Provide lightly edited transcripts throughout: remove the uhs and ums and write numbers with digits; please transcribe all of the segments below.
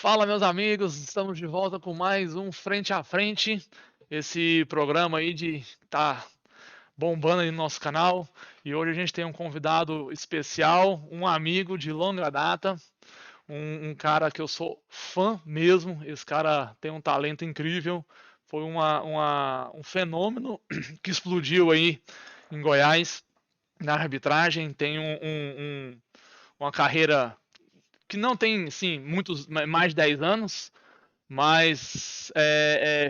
Fala, meus amigos, estamos de volta com mais um Frente a Frente, esse programa aí de tá bombando aí no nosso canal. E hoje a gente tem um convidado especial, um amigo de longa data, um cara que eu sou fã mesmo. Esse cara tem um talento incrível, foi um fenômeno que explodiu aí em Goiás na arbitragem. Tem uma carreira que não tem, sim, mais de 10 anos, mas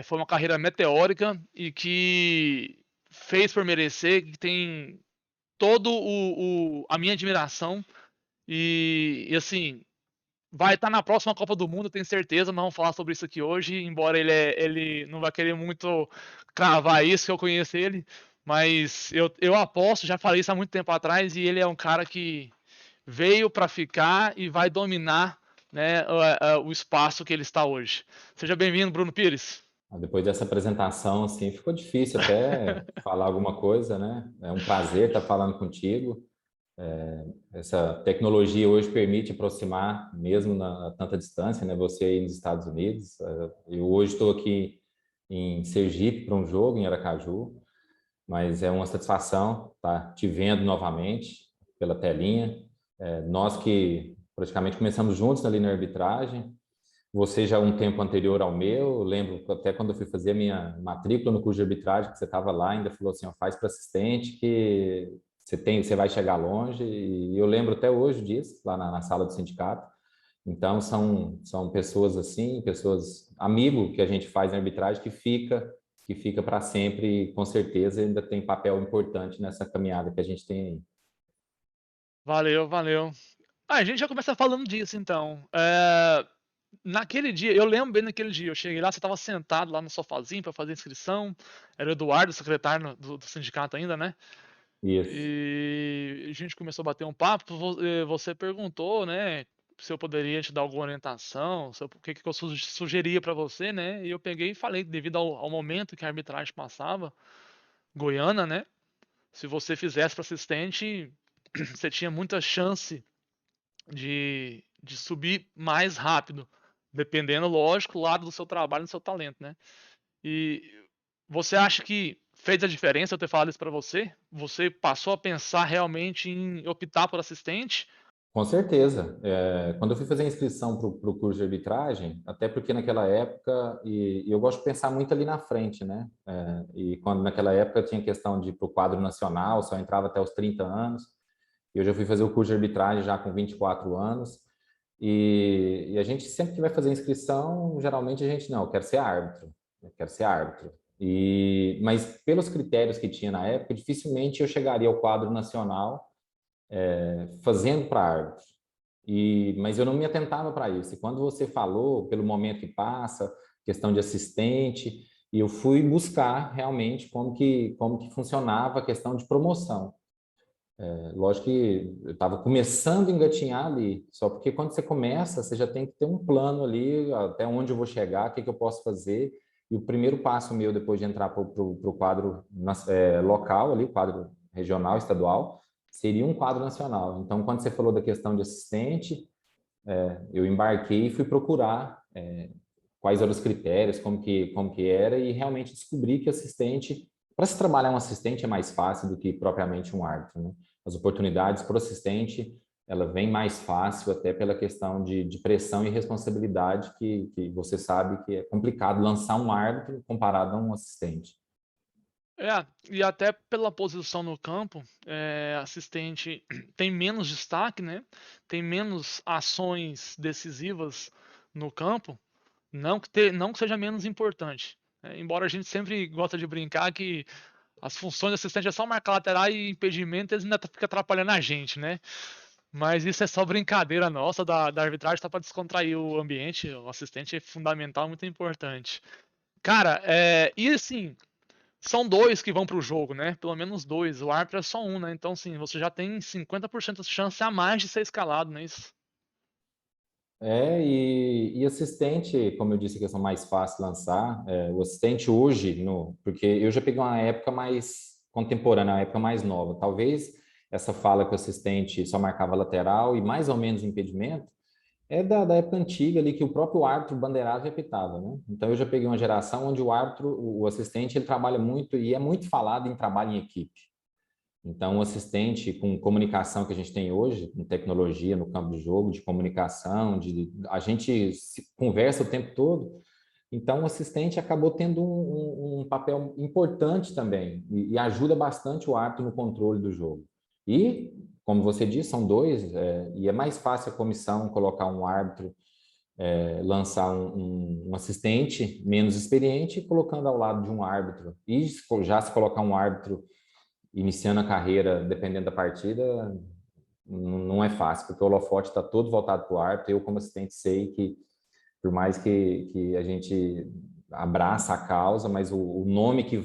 foi uma carreira meteórica e que fez por merecer, que tem todo a minha admiração e assim, vai estar na próxima Copa do Mundo, tenho certeza, mas vamos falar sobre isso aqui hoje, embora ele não vai querer muito cravar isso, que eu conheço ele, mas eu aposto, já falei isso há muito tempo atrás, e ele é um cara que veio para ficar e vai dominar, né, o espaço que ele está hoje. Seja bem-vindo, Bruno Pires. Depois dessa apresentação, assim, ficou difícil até falar alguma coisa, né? É um prazer estar falando contigo. Essa tecnologia hoje permite aproximar, mesmo a tanta distância, né? Você aí nos Estados Unidos. Eu hoje estou aqui em Sergipe para um jogo, em Aracaju, mas é uma satisfação estar te vendo novamente pela telinha. Nós que praticamente começamos juntos ali na arbitragem, você já um tempo anterior ao meu, eu lembro até quando eu fui fazer a minha matrícula no curso de arbitragem, que você estava lá, ainda falou assim, ó, faz para assistente que você vai chegar longe, e eu lembro até hoje disso, lá na sala do sindicato. Então, são pessoas assim, pessoas, amigo que a gente faz na arbitragem que fica para sempre e com certeza ainda tem papel importante nessa caminhada que a gente tem aí. Valeu, valeu. A gente já começa falando disso, então. Naquele dia, eu lembro bem naquele dia, eu cheguei lá, você estava sentado lá no sofazinho para fazer inscrição, era o Eduardo, secretário do sindicato ainda, né? Isso. E a gente começou a bater um papo, você perguntou, né, se eu poderia te dar alguma orientação, o que que eu sugeria para você, né? E eu peguei e falei, devido ao momento que a arbitragem passava, Goiânia, né? Se você fizesse para assistente, você tinha muita chance de subir mais rápido, dependendo, lógico, do lado do seu trabalho e do seu talento, né? E você acha que fez a diferença eu ter falado isso para você? Você passou a pensar realmente em optar por assistente? Com certeza. Quando eu fui fazer a inscrição para o curso de arbitragem, até porque naquela época, e eu gosto de pensar muito ali na frente, né? E quando naquela época tinha questão de ir para o quadro nacional, só entrava até os 30 anos, e eu já fui fazer o curso de arbitragem já com 24 anos, e a gente sempre que vai fazer inscrição, geralmente a gente, não, eu quero ser árbitro, eu quero ser árbitro. Mas pelos critérios que tinha na época, dificilmente eu chegaria ao quadro nacional fazendo para árbitro. Mas eu não me atentava para isso. E quando você falou, pelo momento que passa, questão de assistente, e eu fui buscar realmente como que funcionava a questão de promoção. Lógico que eu estava começando a engatinhar ali, só porque quando você começa, você já tem que ter um plano ali, até onde eu vou chegar, o que, que eu posso fazer. E o primeiro passo meu, depois de entrar para o quadro local, ali, quadro regional, estadual, seria um quadro nacional. Então, quando você falou da questão de assistente, eu embarquei e fui procurar quais eram os critérios, como que era, e realmente descobri que assistente, para se trabalhar um assistente é mais fácil do que propriamente um árbitro, né? As oportunidades para o assistente, ela vem mais fácil até pela questão de pressão e responsabilidade que você sabe que é complicado lançar um árbitro comparado a um assistente. E até pela posição no campo, assistente tem menos destaque, né? Tem menos ações decisivas no campo, não que seja menos importante, né? Embora a gente sempre gosta de brincar que as funções do assistente é só marcar lateral e impedimento, eles ainda fica atrapalhando a gente, né? Mas isso é só brincadeira nossa da arbitragem, tá para descontrair o ambiente. O assistente é fundamental, muito importante. Cara, e assim, são dois que vão pro jogo, né? Pelo menos dois. O árbitro é só um, né? Então, sim, você já tem 50% de chance a mais de ser escalado, não é isso? E assistente, como eu disse, que são mais fácil lançar. O assistente hoje, porque eu já peguei uma época mais contemporânea, uma época mais nova. Talvez essa fala que o assistente só marcava lateral e mais ou menos impedimento, É da época antiga ali que o próprio árbitro bandeirava e apitava, né? Então eu já peguei uma geração onde o árbitro, o assistente, ele trabalha muito e é muito falado em trabalho em equipe. Então, o assistente com comunicação que a gente tem hoje, com tecnologia no campo de jogo, de comunicação, a gente conversa o tempo todo. Então, o assistente acabou tendo um papel importante também e ajuda bastante o árbitro no controle do jogo. E, como você disse, são dois, e é mais fácil a comissão colocar um árbitro, lançar um assistente menos experiente, colocando ao lado de um árbitro. E já se colocar um árbitro iniciando a carreira, dependendo da partida, não é fácil, porque o holofote está todo voltado para o árbitro. Eu, como assistente, sei que, por mais que a gente abraça a causa, mas o nome que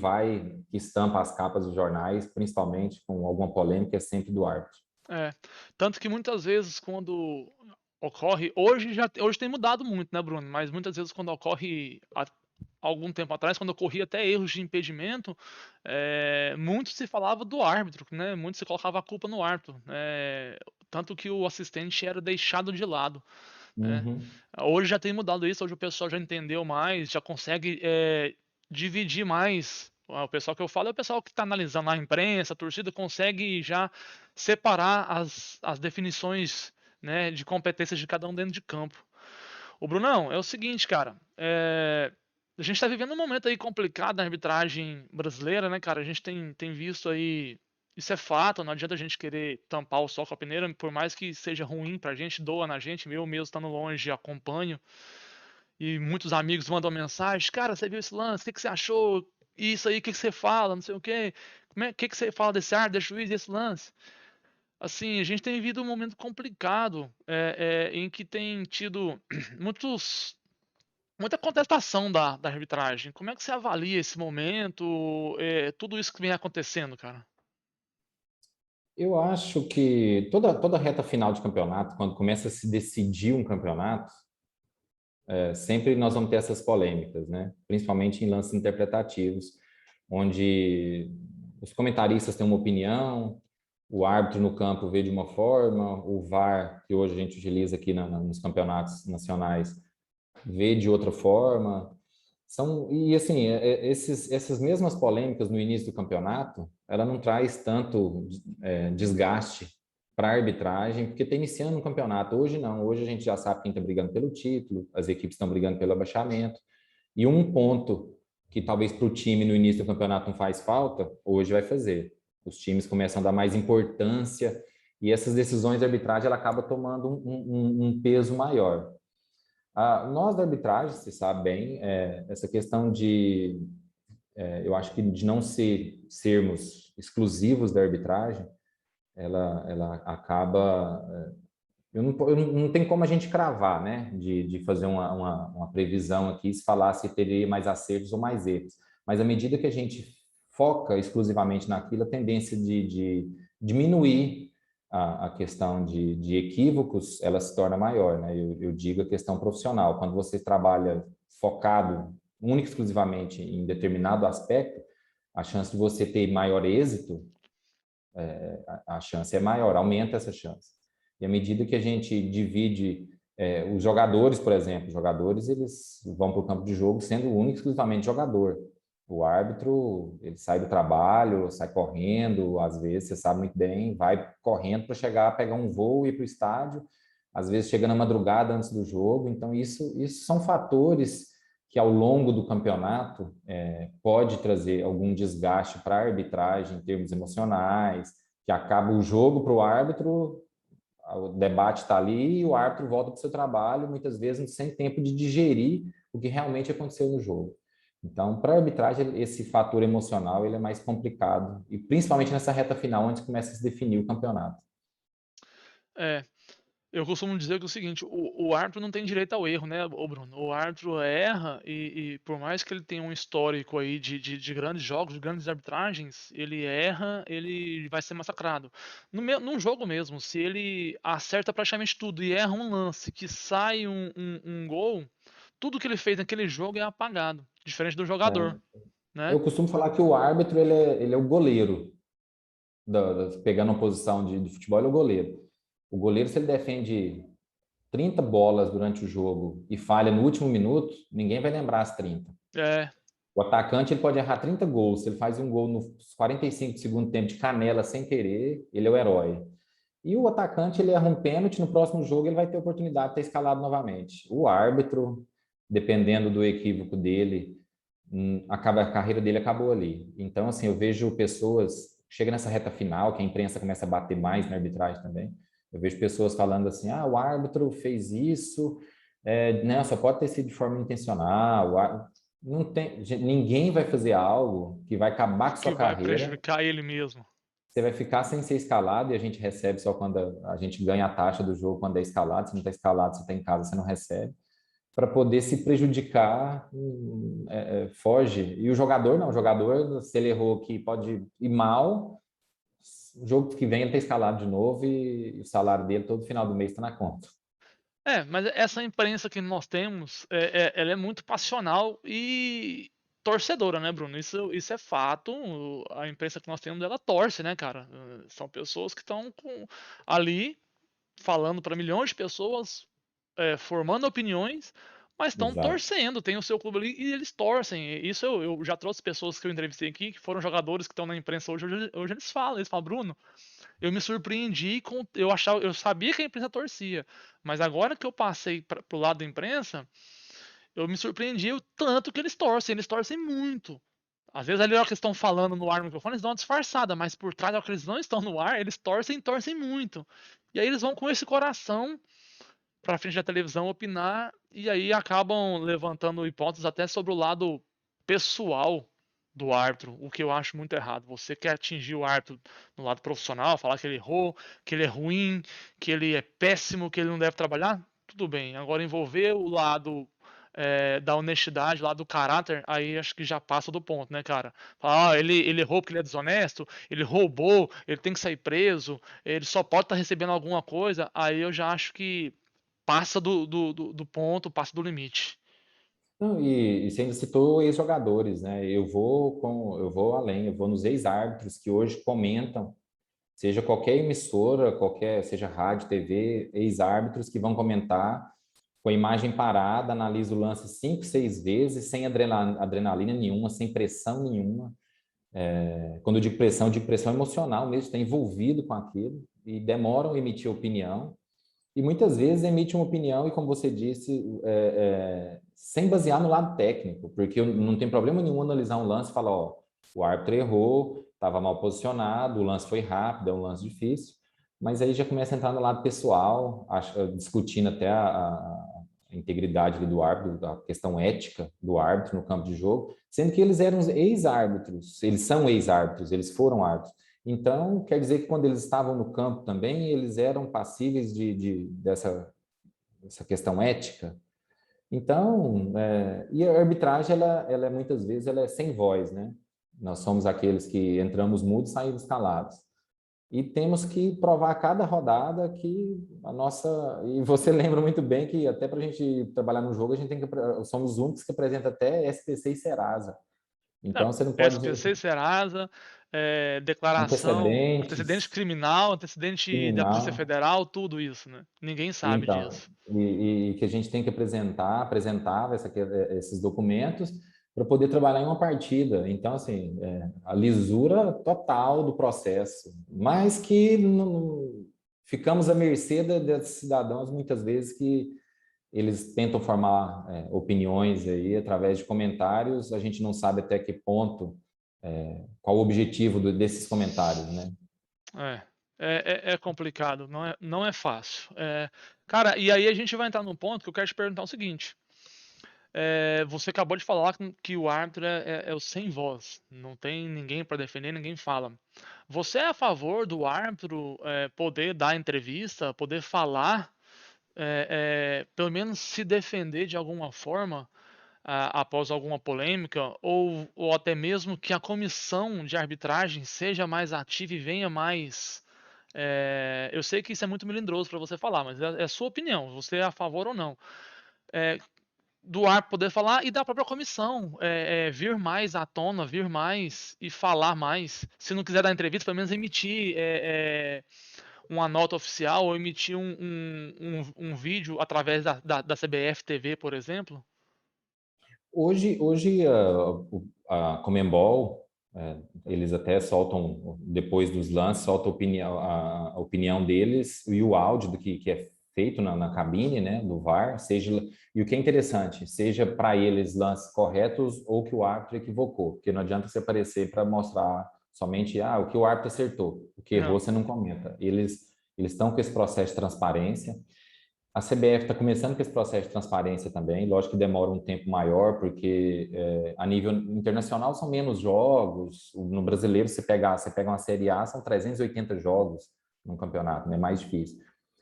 estampa as capas dos jornais, principalmente com alguma polêmica, é sempre do árbitro. É, tanto que muitas vezes quando ocorre, hoje tem mudado muito, né, Bruno? Mas muitas vezes quando ocorre há algum tempo atrás, quando ocorria até erros de impedimento, muito se falava do árbitro, né? Muito se colocava a culpa no árbitro, tanto que o assistente era deixado de lado, né? Uhum. Hoje já tem mudado isso, hoje o pessoal já entendeu mais, já consegue dividir mais. O pessoal que eu falo é o pessoal que está analisando a imprensa, a torcida consegue já separar as definições, né, de competências de cada um dentro de campo. O Brunão, é o seguinte, cara, a gente está vivendo um momento aí complicado na arbitragem brasileira, né, cara? A gente tem visto aí, isso é fato, não adianta a gente querer tampar o sol com a peneira, por mais que seja ruim pra gente, doa na gente, eu mesmo estando longe, acompanho, e muitos amigos mandam mensagem, cara, você viu esse lance, o que que você achou? Isso aí, o que que você fala, não sei o quê, o que que você fala desse árbitro, desse juiz, desse lance? Assim, a gente tem vivido um momento complicado, em que tem tido muita contestação da arbitragem. Como é que você avalia esse momento, tudo isso que vem acontecendo, cara? Eu acho que toda reta final de campeonato, quando começa a se decidir um campeonato, sempre nós vamos ter essas polêmicas, né? Principalmente em lances interpretativos, onde os comentaristas têm uma opinião, o árbitro no campo vê de uma forma, o VAR, que hoje a gente utiliza aqui nos campeonatos nacionais, vê de outra forma. E assim, essas mesmas polêmicas no início do campeonato, ela não traz tanto desgaste para a arbitragem, porque está iniciando um campeonato. Hoje não, hoje a gente já sabe quem está brigando pelo título, as equipes estão brigando pelo abaixamento, e um ponto que talvez para o time no início do campeonato não faz falta, hoje vai fazer. Os times começam a dar mais importância, e essas decisões de arbitragem ela acaba tomando um peso maior. Nós da arbitragem, você sabe bem, essa questão eu acho que de não sermos exclusivos da arbitragem, ela acaba, eu não tem como a gente cravar, né, de fazer uma previsão aqui, se falar se teria mais acertos ou mais erros, mas à medida que a gente foca exclusivamente naquilo, a tendência de diminuir a questão de equívocos, ela se torna maior, né? Eu digo a questão profissional. Quando você trabalha focado única e exclusivamente em determinado aspecto, a chance de você ter maior êxito, a chance é maior, aumenta essa chance. E à medida que a gente divide os jogadores, por exemplo, os jogadores eles vão para o campo de jogo sendo único e exclusivamente jogador. O árbitro, ele sai do trabalho, sai correndo, às vezes, você sabe muito bem, vai correndo para chegar, pegar um voo e ir para o estádio, às vezes chega na madrugada antes do jogo. Então, isso são fatores que ao longo do campeonato pode trazer algum desgaste para a arbitragem em termos emocionais, que acaba o jogo para o árbitro, o debate está ali e o árbitro volta para o seu trabalho, muitas vezes sem tempo de digerir o que realmente aconteceu no jogo. Então, para a arbitragem, esse fator emocional ele é mais complicado, e principalmente nessa reta final, onde começa a se definir o campeonato. É, eu costumo dizer que é o seguinte, o árbitro não tem direito ao erro, né, ô Bruno? O árbitro erra e por mais que ele tenha um histórico aí de grandes jogos, de grandes arbitragens, ele erra, ele vai ser massacrado. Num jogo mesmo, se ele acerta praticamente tudo e erra um lance que sai um gol, tudo que ele fez naquele jogo é apagado, diferente do jogador, É, né? eu costumo falar que o árbitro ele é o goleiro, pegando uma posição de futebol, ele é o goleiro. O goleiro, se ele defende 30 bolas durante o jogo e falha no último minuto, ninguém vai lembrar as 30. É, O atacante ele pode errar 30 gols. Se ele faz um gol nos 45 do segundo tempo de canela sem querer, ele é o herói. E o atacante ele erra um pênalti, no próximo jogo ele vai ter oportunidade de ter escalado novamente. O árbitro, dependendo do equívoco dele, a carreira dele acabou ali. Então, assim, eu vejo pessoas, chega nessa reta final, que a imprensa começa a bater mais na arbitragem também, eu vejo pessoas falando assim, o árbitro fez isso, não, só pode ter sido de forma intencional, não tem, ninguém vai fazer algo que vai acabar com que sua vai carreira, prejudicar ele mesmo. você vai ficar sem ser escalado e a gente recebe só quando a gente ganha a taxa do jogo quando é escalado, se não está escalado, você está em casa, você não recebe para poder se prejudicar, foge. E o jogador não, o jogador, se ele errou aqui, pode ir mal, o jogo que vem ele está escalado de novo e o salário dele todo final do mês está na conta. Mas essa imprensa que nós temos, ela é muito passional e torcedora, né, Bruno? Isso é fato. A imprensa que nós temos, ela torce, né, cara? São pessoas que estão ali falando para milhões de pessoas, formando opiniões, mas estão Exato. torcendo. Tem o seu clube ali e eles torcem. E isso eu já trouxe pessoas que eu entrevistei aqui, que foram jogadores que estão na imprensa hoje eles falam, Bruno, eu me surpreendi com. Eu sabia que a imprensa torcia, mas agora que eu passei pro lado da imprensa, eu me surpreendi o tanto que eles torcem muito. Às vezes ali na hora que eles estão falando no ar no microfone, eles dão uma disfarçada, mas por trás, na hora que eles não estão no ar, eles torcem muito. E aí eles vão com esse coração pra frente da televisão opinar, e aí acabam levantando hipóteses até sobre o lado pessoal do árbitro, o que eu acho muito errado. Você quer atingir o árbitro no lado profissional, falar que ele errou, que ele é ruim, que ele é péssimo, que ele não deve trabalhar? Tudo bem. Agora envolver o lado da honestidade, o lado do caráter, aí acho que já passa do ponto, né, cara? Falar, ele errou porque ele é desonesto, ele roubou, ele tem que sair preso, ele só pode estar recebendo alguma coisa, aí eu já acho que passa do ponto, passa do limite. Não, e você ainda citou ex-jogadores, né? Eu vou além, eu vou nos ex-árbitros que hoje comentam, seja qualquer emissora, seja rádio, TV, ex-árbitros que vão comentar com a imagem parada, analisa o lance 5, 6 vezes, sem adrenalina nenhuma, sem pressão nenhuma. Quando eu digo pressão emocional mesmo, está envolvido com aquilo e demoram a emitir opinião. E muitas vezes emite uma opinião e, como você disse, sem basear no lado técnico, porque não tem problema nenhum analisar um lance e falar, ó, o árbitro errou, estava mal posicionado, o lance foi rápido, é um lance difícil, mas aí já começa a entrar no lado pessoal, discutindo até a integridade do árbitro, a questão ética do árbitro no campo de jogo, sendo que eles eram ex-árbitros, eles são ex-árbitros, eles foram árbitros. Então, quer dizer que quando eles estavam no campo também, eles eram passíveis dessa questão ética. Então, e a arbitragem, ela é muitas vezes ela é sem voz, né? Nós somos aqueles que entramos mudos e saímos calados. E temos que provar a cada rodada que a nossa... E você lembra muito bem que até para a gente trabalhar no jogo, a gente tem que... Somos os únicos que apresentam até SPC e Serasa. Então, você não pode... SPC, Serasa, declaração, antecedente Antecedentes, criminal, antecedente da Polícia criminal... Federal, tudo isso, né? Ninguém sabe Então, disso. e que a gente tem que apresentava esses documentos para poder trabalhar em uma partida. Então, assim, a lisura total do processo, mas que ficamos à mercê desses cidadãos muitas vezes que eles tentam formar opiniões aí através de comentários, a gente não sabe até que ponto, qual o objetivo desses comentários, né? É, é complicado, não é fácil. Cara, e aí a gente vai entrar num ponto que eu quero te perguntar o seguinte. Você acabou de falar que o árbitro é o sem voz, não tem ninguém para defender, ninguém fala. Você é a favor do árbitro poder dar entrevista, poder falar, pelo menos se defender de alguma forma após alguma polêmica, ou até mesmo que a comissão de arbitragem seja mais ativa e venha mais. Eu sei que isso é muito melindroso para você falar, mas é a sua opinião, você é a favor ou não. É, do árbitro poder falar e da própria comissão vir mais à tona, vir mais e falar mais. Se não quiser dar entrevista, pelo menos emitir uma nota oficial ou emitir um vídeo através da CBF TV, por exemplo? Hoje a Conmebol, eles até soltam, depois dos lances, soltam a opinião deles e o áudio do que é feito na cabine, né, do VAR, e o que é interessante, seja para eles lances corretos ou que o árbitro equivocou, porque não adianta você aparecer para mostrar somente o que o árbitro acertou, o que errou Não. você não comenta. Eles estão com esse processo de transparência. A CBF está começando com esse processo de transparência também, lógico que demora um tempo maior, porque a nível internacional são menos jogos, no brasileiro você pega uma Série A, são 380 jogos num campeonato, é mais difícil.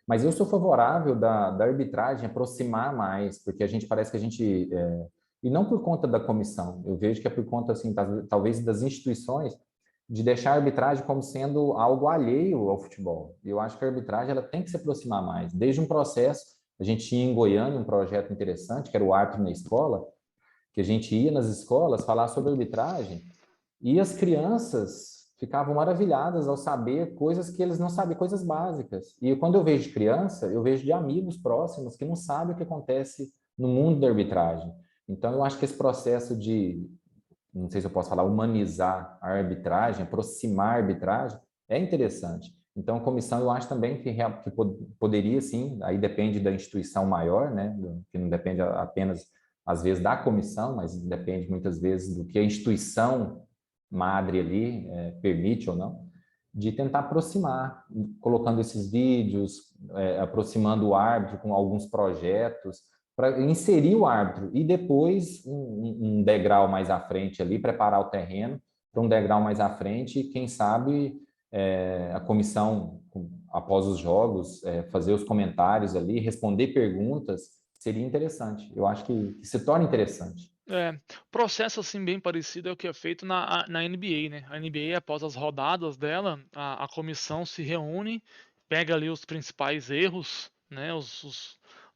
Mas eu sou favorável da arbitragem aproximar mais, porque a gente parece que a gente, e não por conta da comissão, eu vejo que é por conta, assim, talvez das instituições, de deixar a arbitragem como sendo algo alheio ao futebol. Eu acho que a arbitragem ela tem que se aproximar mais. Desde um processo, a gente tinha em Goiânia um projeto interessante, que era o árbitro na escola, que a gente ia nas escolas falar sobre arbitragem e as crianças ficavam maravilhadas ao saber coisas que eles não sabiam, coisas básicas. E quando eu vejo de criança, eu vejo de amigos próximos que não sabem o que acontece no mundo da arbitragem. Então, eu acho que esse processo de, não sei se eu posso falar, humanizar a arbitragem, aproximar a arbitragem, é interessante. Então, a comissão, eu acho também que poderia, sim, aí depende da instituição maior, né, que não depende apenas, às vezes, da comissão, mas depende muitas vezes do que a instituição madre ali permite ou não, de tentar aproximar, colocando esses vídeos, aproximando o árbitro com alguns projetos, para inserir o árbitro e depois um degrau mais à frente ali, preparar o terreno para um degrau mais à frente e quem sabe a comissão, após os jogos, fazer os comentários ali, responder perguntas, seria interessante. Eu acho que se torna interessante. Processo assim bem parecido é o que é feito na NBA, né? A NBA, após as rodadas dela, a comissão se reúne, pega ali os principais erros, né?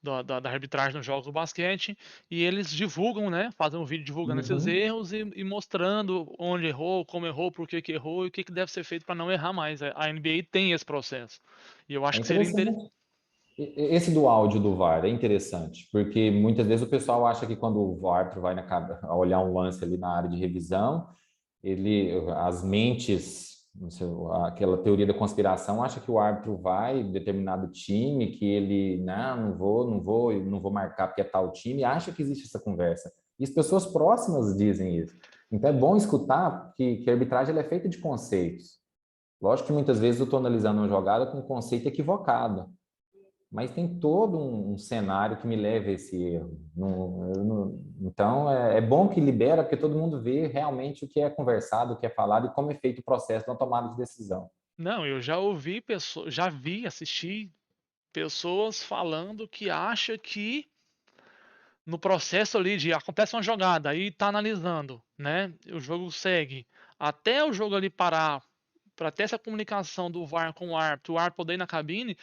Da arbitragem nos jogos do basquete, e eles divulgam, né? Fazem um vídeo divulgando esses Uhum. erros e mostrando onde errou, como errou, por que que errou e o que que deve ser feito para não errar mais. A NBA tem esse processo. E eu É acho que seria interessante. interessante. Esse do áudio do VAR é interessante, porque muitas vezes o pessoal acha que quando o árbitro vai olhar um lance ali na área de revisão, as mentes, não sei, aquela teoria da conspiração acha que o árbitro vai em determinado time, que ele, não vou marcar porque é tal time, acha que existe essa conversa. E as pessoas próximas dizem isso. Então é bom escutar que a arbitragem ela é feita de conceitos. Lógico que muitas vezes eu estou analisando uma jogada com um conceito equivocado, mas tem todo um cenário que me leva a esse erro. Então, é bom que libera, porque todo mundo vê realmente o que é conversado, o que é falado e como é feito o processo da tomada de decisão. Não, eu já ouvi pessoas, já vi, assisti pessoas falando que acha que no processo ali de acontece uma jogada, aí tá analisando, né? O jogo segue. Até o jogo ali parar, para ter essa comunicação do VAR com o árbitro poder ir na cabine,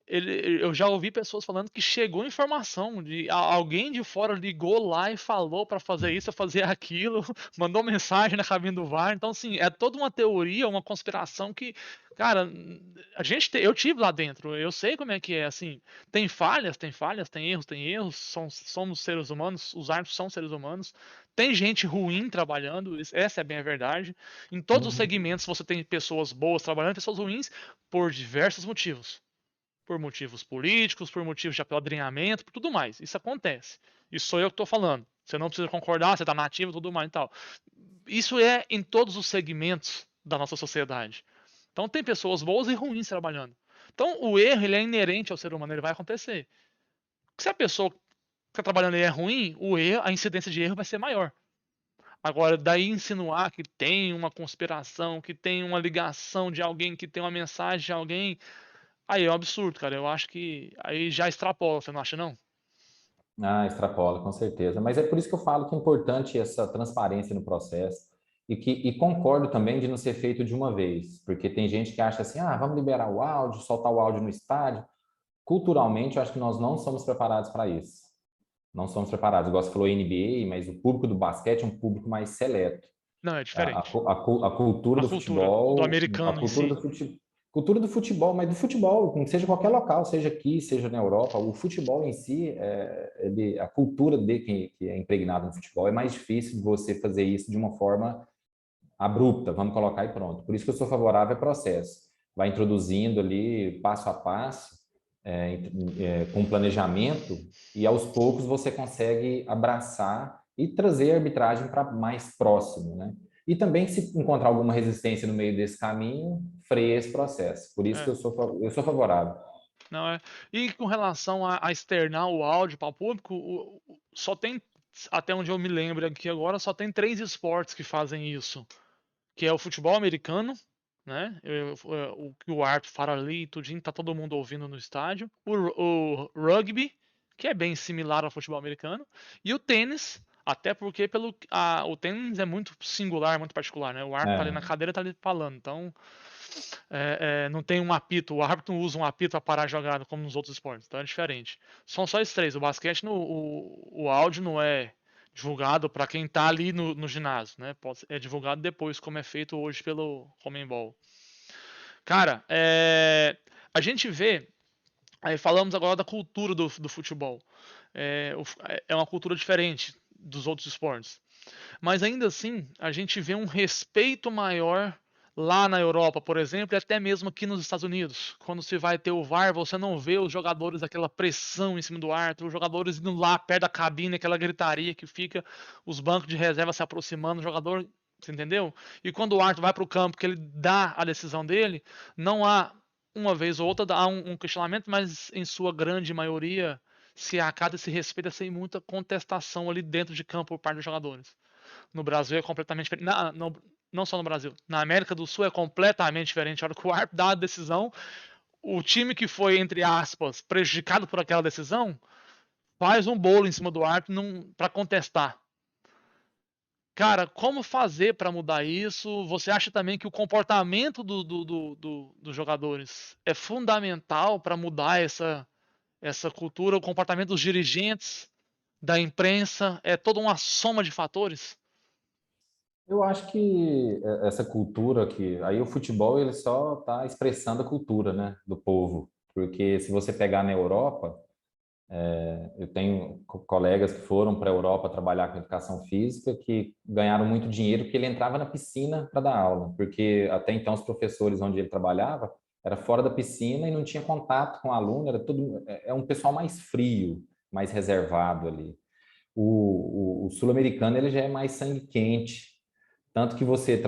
eu já ouvi pessoas falando que chegou informação de alguém de fora ligou lá e falou para fazer isso, fazer aquilo, mandou mensagem na cabine do VAR. Então, assim, é toda uma teoria, uma conspiração que, cara, eu tive lá dentro, eu sei como é que é. Assim, tem falhas, tem erros. Somos seres humanos, os árbitros são seres humanos. Tem gente ruim trabalhando, essa é bem a verdade. Em todos os Uhum. segmentos você tem pessoas boas trabalhando, pessoas ruins por diversos motivos, por motivos políticos, por motivos de apadrinhamento, por tudo mais. Isso acontece. Isso sou eu que estou falando. Você não precisa concordar, você está nativo, tudo mais e tal. Isso é em todos os segmentos da nossa sociedade. Então tem pessoas boas e ruins trabalhando. Então o erro ele é inerente ao ser humano, ele vai acontecer. Se a pessoa que está trabalhando é ruim, o erro, a incidência de erro vai ser maior. Agora, daí insinuar que tem uma conspiração, que tem uma ligação de alguém, que tem uma mensagem de alguém, aí é um absurdo, cara. Eu acho que aí já extrapola, você não acha, não? Extrapola, com certeza. Mas é por isso que eu falo que é importante essa transparência no processo e concordo também de não ser feito de uma vez, porque tem gente que acha assim, vamos liberar o áudio, soltar o áudio no estádio. Culturalmente, eu acho que nós não somos preparados para isso. Não somos preparados. Igual você falou NBA, mas o público do basquete é um público mais seleto. Não, é A, diferente. a, a cultura A do cultura do futebol, a americano em cultura si. do futebol, Cultura do futebol, mas do futebol, seja qualquer local, seja aqui, seja na Europa, o futebol em si, a cultura de que é impregnada no futebol, é mais difícil de você fazer isso de uma forma abrupta, vamos colocar e pronto. Por isso que eu sou favorável ao processo. Vai introduzindo ali, passo a passo, com planejamento, e aos poucos você consegue abraçar e trazer a arbitragem para mais próximo, né? E também, se encontrar alguma resistência no meio desse caminho, freia esse processo. Por isso que É, eu sou favorável. não é. E com relação a externar o áudio para o público, só tem, até onde eu me lembro aqui agora, só tem 3 esportes que fazem isso, que é o futebol americano, né? O que o árbitro fala ali, tudinho, tá todo mundo ouvindo no estádio. O rugby, que é bem similar ao futebol americano, e o tênis, até porque o tênis é muito singular, muito particular, né? O árbitro tá ali na É, cadeira, tá ali falando, então não tem um apito, o árbitro não usa um apito para parar a jogada como nos outros esportes, então é diferente. São só esses 3. O basquete, o áudio não é divulgado para quem está ali no ginásio, né? É divulgado depois, como é feito hoje pelo Comembol. Cara, a gente vê, aí falamos agora da cultura do futebol. É uma cultura diferente dos outros esportes. Mas ainda assim, a gente vê um respeito maior lá na Europa, por exemplo, e até mesmo aqui nos Estados Unidos. Quando se vai ter o VAR, você não vê os jogadores aquela pressão em cima do árbitro, os jogadores indo lá perto da cabine, aquela gritaria que fica, os bancos de reserva se aproximando, o jogador, você entendeu? E quando o árbitro vai para o campo, que ele dá a decisão dele, não há uma vez ou outra há um questionamento, mas em sua grande maioria se acata esse respeito sem muita contestação ali dentro de campo por parte dos jogadores. No Brasil é completamente diferente. Não só no Brasil. Na América do Sul é completamente diferente. A hora que o árbitro dá a decisão, o time que foi, entre aspas, prejudicado por aquela decisão, faz um bolo em cima do árbitro para contestar. Cara, como fazer para mudar isso? Você acha também que o comportamento dos jogadores é fundamental para mudar essa cultura? O comportamento dos dirigentes, da imprensa, é toda uma soma de fatores? eu acho que essa cultura que aí o futebol ele só está expressando a cultura, né, do povo, porque se você pegar na Europa, eu tenho colegas que foram para a Europa trabalhar com educação física que ganharam muito dinheiro porque ele entrava na piscina para dar aula, porque até então os professores onde ele trabalhava era fora da piscina e não tinha contato com o aluno, era tudo um pessoal mais frio, mais reservado ali. O sul-americano ele já é mais sangue quente, tanto que você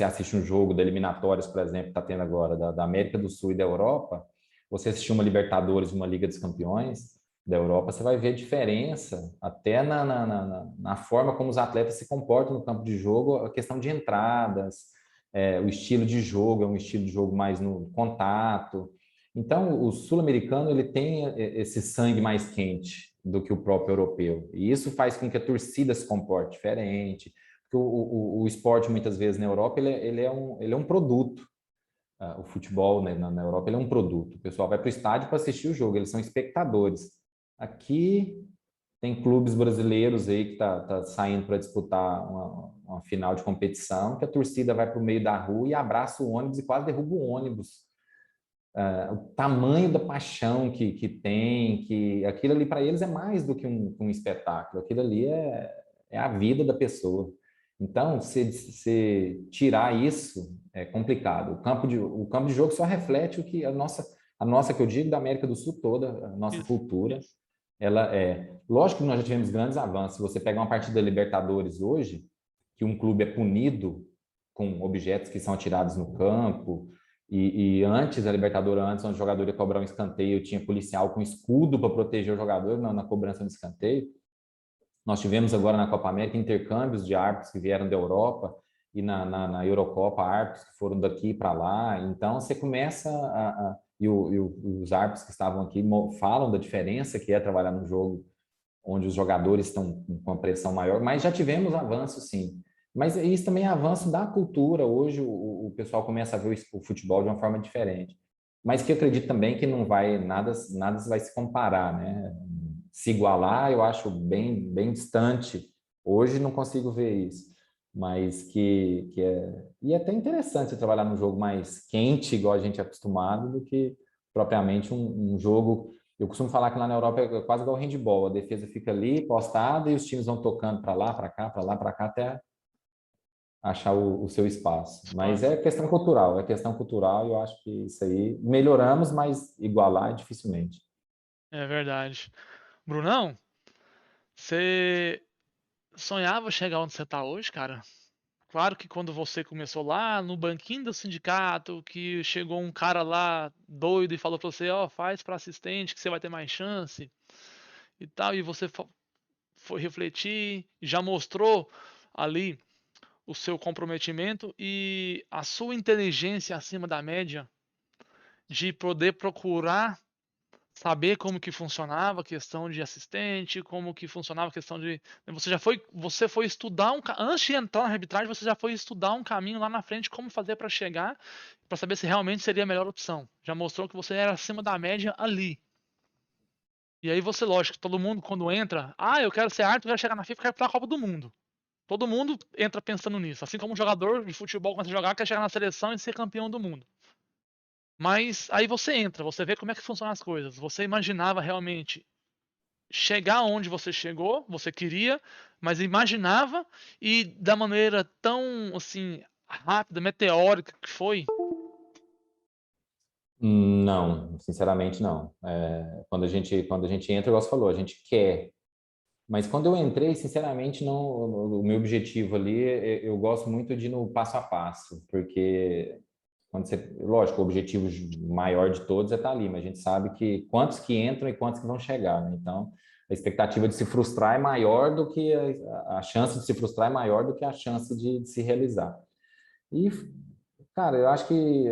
assiste um jogo da eliminatórias, por exemplo, que está tendo agora da América do Sul e da Europa, você assistir uma Libertadores, uma Liga dos Campeões da Europa, você vai ver a diferença até na forma como os atletas se comportam no campo de jogo, a questão de entradas, o estilo de jogo é um estilo de jogo mais no contato. Então, o sul-americano ele tem esse sangue mais quente do que o próprio europeu. E isso faz com que a torcida se comporte diferente, porque o esporte, muitas vezes, na Europa, ele é um produto. O futebol, né, na Europa, ele é um produto. O pessoal vai para o estádio para assistir o jogo, eles são espectadores. Aqui tem clubes brasileiros aí que tá saindo para disputar uma final de competição, que a torcida vai para o meio da rua e abraça o ônibus e quase derruba o ônibus. O tamanho da paixão que tem, que aquilo ali para eles é mais do que um espetáculo, aquilo ali é a vida da pessoa. Então, se tirar isso é complicado. O campo de jogo só reflete o que a nossa que eu digo, da América do Sul toda, a nossa Isso, cultura, isso. ela é. Lógico que nós já tivemos grandes avanços. Se você pegar uma partida da Libertadores hoje, que um clube é punido com objetos que são atirados no campo, e antes, a Libertadores, antes, onde o jogador ia cobrar um escanteio, tinha policial com escudo para proteger o jogador na cobrança do escanteio. Nós tivemos agora na Copa América intercâmbios de árbitros que vieram da Europa e na Eurocopa árbitros que foram daqui para lá. Então você começa os árbitros que estavam aqui falam da diferença que é trabalhar num jogo onde os jogadores estão com uma pressão maior, mas já tivemos avanço, sim. Mas isso também é avanço da cultura. Hoje o pessoal começa a ver o futebol de uma forma diferente. Mas que eu acredito também que não vai nada vai se comparar, né? Se igualar, eu acho bem distante. Hoje não consigo ver isso. mas que é... E é até interessante você trabalhar num jogo mais quente, igual a gente é acostumado, do que propriamente um jogo... Eu costumo falar que lá na Europa é quase igual handball, a defesa fica ali, postada, e os times vão tocando para lá, para cá, até achar o seu espaço. Mas Espaço. é questão cultural, e eu acho que isso aí melhoramos, mas igualar dificilmente. É verdade. Brunão, você sonhava chegar onde você tá hoje, cara? Claro que quando você começou lá no banquinho do sindicato, que chegou um cara lá doido e falou pra você, ó, faz pra assistente que você vai ter mais chance e tal, e você foi refletir, já mostrou ali o seu comprometimento e a sua inteligência acima da média de poder procurar saber como que funcionava a questão de assistente, como que funcionava a questão de você foi estudar antes de entrar na arbitragem, você já foi estudar um caminho lá na frente como fazer para chegar, para saber se realmente seria a melhor opção. Já mostrou que você era acima da média ali. E aí você, lógico, todo mundo quando entra, eu quero ser árbitro, eu quero chegar na FIFA, eu quero ir pra Copa do Mundo. Todo mundo entra pensando nisso, assim como um jogador de futebol começa a jogar, quer chegar na seleção e ser campeão do mundo. Mas aí você entra, você vê como é que funcionam as coisas. Você imaginava realmente chegar onde você chegou, você queria, mas imaginava e da maneira tão assim rápida, meteórica que foi. Não, sinceramente não. Quando a gente entra, igual você falou, a gente quer. Mas quando eu entrei, sinceramente, não, o meu objetivo ali, eu gosto muito de ir no passo a passo, porque quando você, lógico, o objetivo maior de todos é estar ali, mas a gente sabe que quantos que entram e quantos que vão chegar, né? Então, a expectativa de se frustrar é maior do que a chance de se frustrar é maior do que a chance de se realizar. E, cara, eu acho que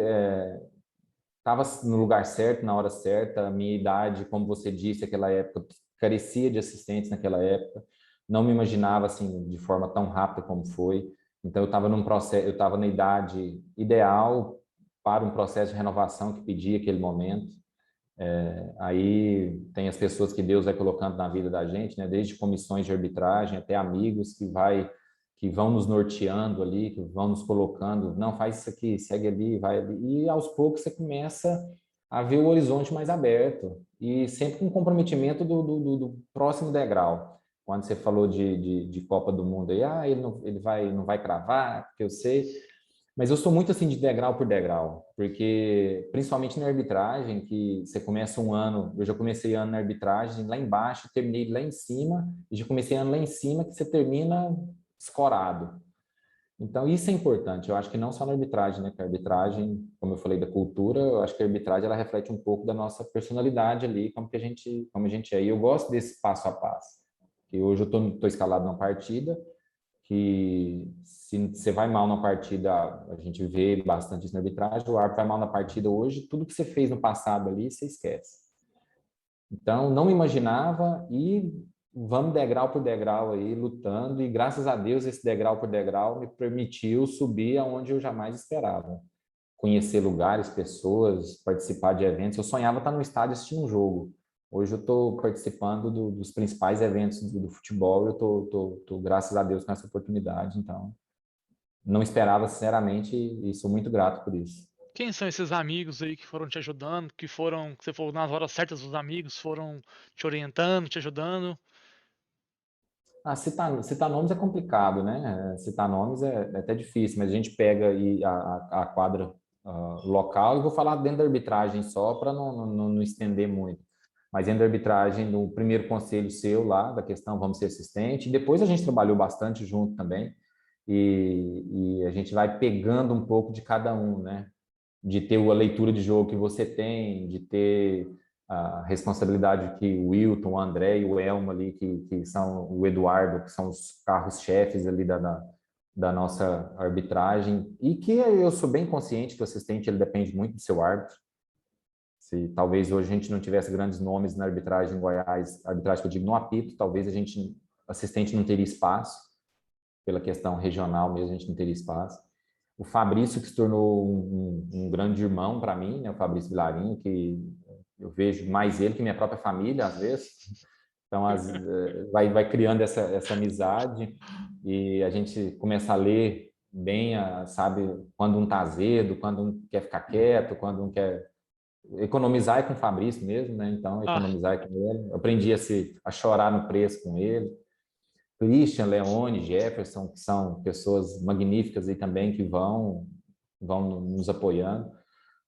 estava no lugar certo, na hora certa, a minha idade, como você disse, aquela época, carecia de assistentes naquela época, não me imaginava assim de forma tão rápida como foi. Então eu estava num processo, eu estava na idade ideal para um processo de renovação que pedia aquele momento. Aí tem as pessoas que Deus vai colocando na vida da gente, né? Desde comissões de arbitragem até amigos que vão nos norteando ali, que vão nos colocando, não, faz isso aqui, segue ali, vai ali. E aos poucos você começa a ver o horizonte mais aberto e sempre com comprometimento do próximo degrau. Quando você falou de Copa do Mundo aí, ele não vai cravar, porque eu sei. Mas eu sou muito assim de degrau por degrau, porque principalmente na arbitragem, que você começa um ano, eu já comecei ano na arbitragem lá embaixo, terminei lá em cima, e já comecei ano lá em cima, que você termina escorado. Então isso é importante, eu acho que não só na arbitragem, né? Que a arbitragem, como eu falei da cultura, eu acho que a arbitragem ela reflete um pouco da nossa personalidade ali, como a gente é. E eu gosto desse passo a passo. E hoje eu tô escalado na partida, que se você vai mal na partida, a gente vê bastante isso na arbitragem, o árbitro vai mal na partida hoje, tudo que você fez no passado ali, você esquece. Então, não me imaginava e vamos degrau por degrau aí, lutando, e graças a Deus esse degrau por degrau me permitiu subir aonde eu jamais esperava. Conhecer lugares, pessoas, participar de eventos. Eu sonhava estar no estádio assistindo um jogo. Hoje eu estou participando dos principais eventos do futebol. Eu estou, graças a Deus, com essa oportunidade. Então, não esperava, sinceramente, e sou muito grato por isso. Quem são esses amigos aí que foram te ajudando, que você falou nas horas certas, os amigos foram te orientando, te ajudando? Citar nomes é complicado, né? Citar nomes é até difícil, mas a gente pega aí a quadra local e vou falar dentro da arbitragem só para não estender muito. Mas dentro da arbitragem, no primeiro conselho seu lá, da questão vamos ser assistente, e depois a gente trabalhou bastante junto também, e a gente vai pegando um pouco de cada um, né? De ter a leitura de jogo que você tem, de ter a responsabilidade que o Wilton, o André e o Elmo ali, que são o Eduardo, que são os carros-chefes ali da nossa arbitragem, e que eu sou bem consciente que o assistente ele depende muito do seu árbitro. Se talvez hoje a gente não tivesse grandes nomes na arbitragem em Goiás, arbitragem que eu digo no apito, talvez assistente não teria espaço, pela questão regional mesmo, a gente não teria espaço. O Fabrício, que se tornou um grande irmão para mim, né? O Fabrício Vilarinho, que eu vejo mais ele que minha própria família, às vezes, Então, vai criando essa amizade e a gente começa a ler bem, sabe, quando um tá azedo, quando um quer ficar quieto, quando um quer economizar é com o Fabrício mesmo, né? Então, Ah, economizar é com ele. Eu aprendi a chorar no preço com ele. Christian, Leone, Jefferson, que são pessoas magníficas aí também que vão nos apoiando.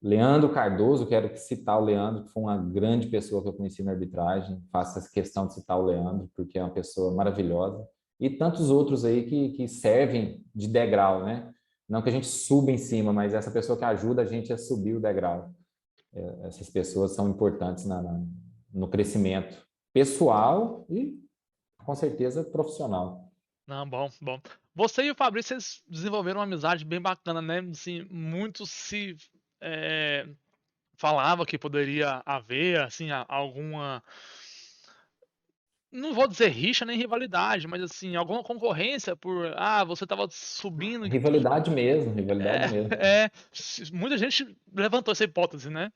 Leandro Cardoso, quero citar o Leandro, que foi uma grande pessoa que eu conheci na arbitragem. Faço essa questão de citar o Leandro, porque é uma pessoa maravilhosa. E tantos outros aí que servem de degrau, né? Não que a gente suba em cima, mas essa pessoa que ajuda a gente a subir o degrau. Essas pessoas são importantes no crescimento pessoal e, com certeza, profissional. não, bom, bom. Você e o Fabrício, vocês desenvolveram uma amizade bem bacana, né? Assim, muito se é, falava que poderia haver, assim, alguma, não vou dizer rixa nem rivalidade, mas assim, alguma concorrência por, você tava subindo, Rivalidade mesmo. muita gente levantou essa hipótese, né?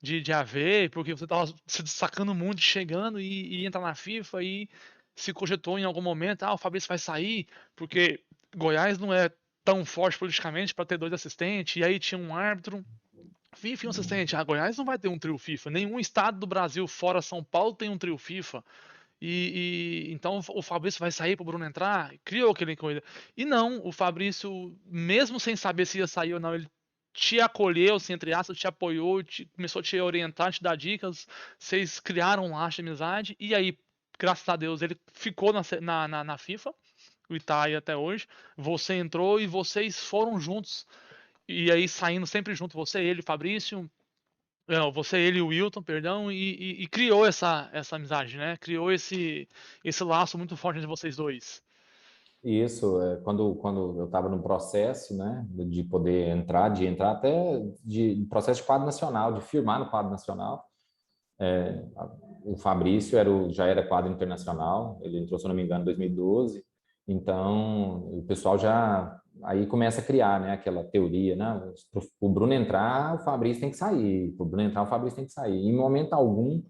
De haver, porque você tava se destacando muito, chegando e entrar na FIFA e se cogitou em algum momento, o Fabrício vai sair, porque Goiás não é tão forte politicamente para ter dois assistentes, e aí tinha um árbitro, FIFA e um assistente. Goiás não vai ter um trio FIFA. Nenhum estado do Brasil fora São Paulo tem um trio FIFA. Então o Fabrício vai sair para o Bruno entrar, criou aquele coisa. E não, o Fabrício, mesmo sem saber se ia sair ou não, ele te acolheu, assim, entre aspas, te apoiou, começou a te orientar, te dar dicas. Vocês criaram um laço de amizade. E aí, graças a Deus, ele ficou na FIFA, o Itaí até hoje. Você entrou e vocês foram juntos. E aí, saindo sempre junto, você, ele, Fabrício. Não, você, ele e o Wilton, perdão, e criou essa amizade, né? Criou esse laço muito forte entre vocês dois. Isso, quando eu estava no processo, né, de poder entrar, de entrar até de processo de quadro nacional, de firmar no quadro nacional, o Fabrício já era quadro internacional, ele entrou, se eu não me engano, em 2012, então o pessoal já aí começa a criar, né, aquela teoria, né, o Bruno entrar, o Fabrício tem que sair, o Bruno entrar, o Fabrício tem que sair. Em momento algum,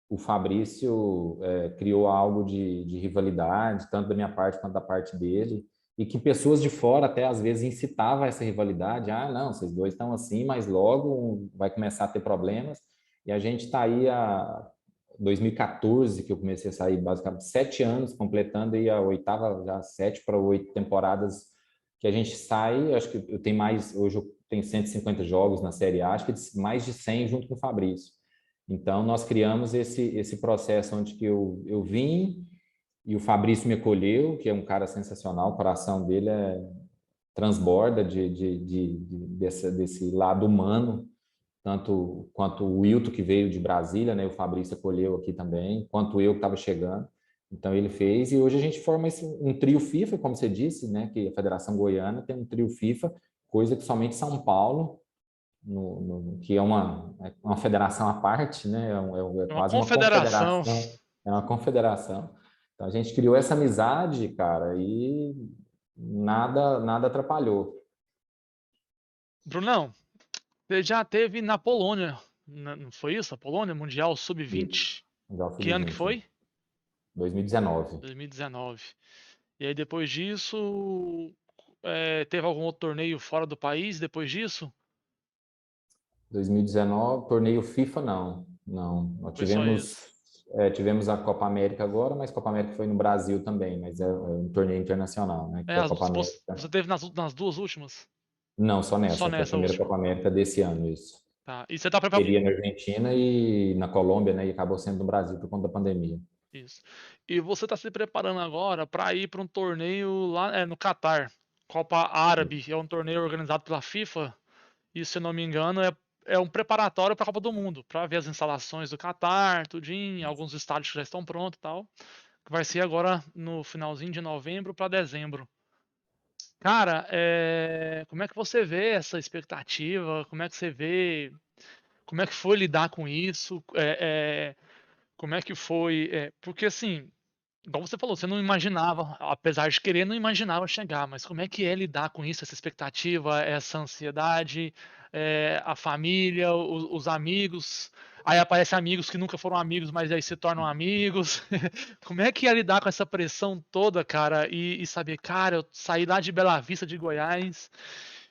o Fabrício criou algo de rivalidade, tanto da minha parte quanto da parte dele, e que pessoas de fora até às vezes incitavam essa rivalidade. Não, vocês dois estão assim, mas logo vai começar a ter problemas. E a gente está aí a 2014, que eu comecei a sair, basicamente 7 anos, completando aí a oitava, já 7 para 8 temporadas que a gente sai. Acho que eu tenho mais, hoje eu tenho 150 jogos na Série A, acho que mais de 100 junto com o Fabrício. Então, nós criamos esse processo onde que eu vim e o Fabrício me acolheu, que é um cara sensacional, o coração dele transborda desse lado humano, tanto quanto o Wilton, que veio de Brasília, né, o Fabrício acolheu aqui também, quanto eu que estava chegando. Então, ele fez, e hoje a gente forma um trio FIFA, como você disse, né, que a Federação Goiana tem um trio FIFA, coisa que somente São Paulo que é uma federação à parte, né? É É uma quase uma confederação. confederação, é uma confederação. Então a gente criou essa amizade, cara, e nada atrapalhou. Brunão, você já teve na Polônia, não foi isso? A Polônia, Mundial Isso, Sub-20. já Que ano que sub-20, foi? 2019. 2019. E aí depois disso, teve algum outro torneio fora do país depois disso? 2019, torneio FIFA não. Nós Foi só tivemos isso. tivemos a Copa América agora, mas a Copa América foi no Brasil também, mas é um torneio internacional, né? Que foi a Copa Você América. teve nas duas últimas? Não, só Só nessa, foi a nessa primeira última. Copa América desse ano, isso. Tá. E você tá preparado. Seria na Argentina e na Colômbia, né? E acabou sendo no Brasil por conta da pandemia. Isso. E você está se preparando agora para ir para um torneio lá no Catar. Copa Árabe, é um torneio organizado pela FIFA. E se eu não me engano, é um preparatório para a Copa do Mundo, para ver as instalações do Catar, tudinho, alguns estádios que já estão prontos e tal. Que vai ser agora no finalzinho de novembro para dezembro. Cara, como é que você vê essa expectativa? Como é que você vê? Como é que foi lidar com isso? Como é que foi? Porque assim. igual você falou, você não imaginava, apesar de querer, não imaginava chegar, mas como é que é lidar com isso, essa expectativa, essa ansiedade, a família, os amigos, aí aparecem amigos que nunca foram amigos, mas aí se tornam amigos. Como é que é lidar com essa pressão toda, cara, e saber, cara, eu saí lá de Bela Vista, de Goiás,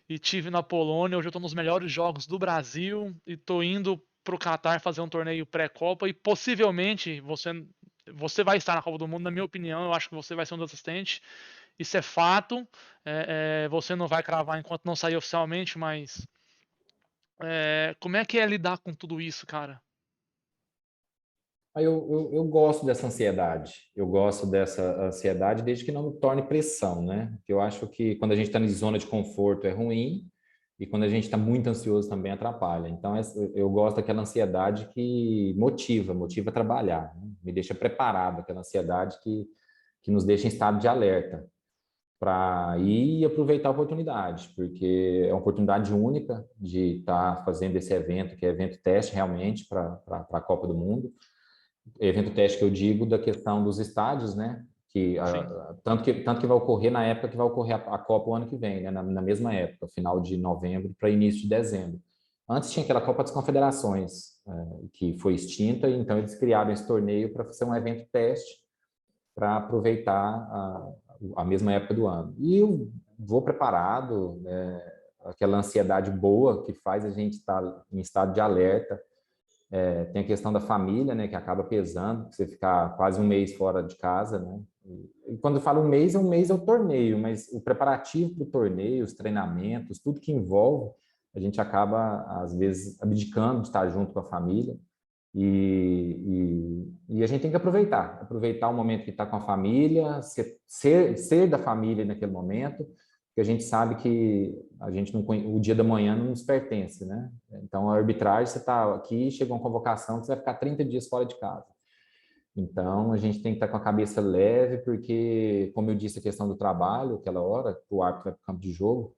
e tive na Polônia, hoje eu tô nos melhores jogos do Brasil e tô indo pro Catar fazer um torneio pré-copa e possivelmente você vai estar na Copa do Mundo, na minha opinião, eu acho que você vai ser um dos assistentes. Isso é fato. Você não vai cravar enquanto não sair oficialmente, mas como é que é lidar com tudo isso, cara? Aí eu gosto dessa ansiedade. Eu gosto dessa ansiedade desde que não me torne pressão, né? Eu acho que quando a gente está em zona de conforto é ruim e quando a gente está muito ansioso também atrapalha. Então eu gosto daquela ansiedade que motiva a trabalhar, né? Me deixa preparado, aquela ansiedade que nos deixa em estado de alerta para ir e aproveitar a oportunidade, porque é uma oportunidade única de estar fazendo esse evento, que é evento teste realmente para a Copa do Mundo. Evento teste que eu digo da questão dos estádios, né? Sim. Tanto que vai ocorrer na época que vai ocorrer a Copa o ano que vem, né? Na mesma época, final de novembro para início de dezembro. Antes tinha aquela Copa das Confederações, que foi extinta, e então eles criaram esse torneio para ser um evento teste para aproveitar a mesma época do ano. E eu vou preparado, né? Aquela ansiedade boa que faz a gente estar em estado de alerta. Tem a questão da família, né, que acaba pesando, você ficar quase um mês fora de casa, né? E quando eu falo um mês é o torneio, mas o preparativo para o torneio, os treinamentos, tudo que envolve, a gente acaba, às vezes, abdicando de estar junto com a família. E a gente tem que aproveitar o momento que está com a família, ser da família naquele momento, porque a gente sabe que a gente não, o dia da manhã não nos pertence, né? Então, a arbitragem, você está aqui, chegou uma convocação, você vai ficar 30 dias fora de casa. Então, a gente tem que estar com a cabeça leve, porque, como eu disse, a questão do trabalho, aquela hora, o árbitro vai para o campo de jogo,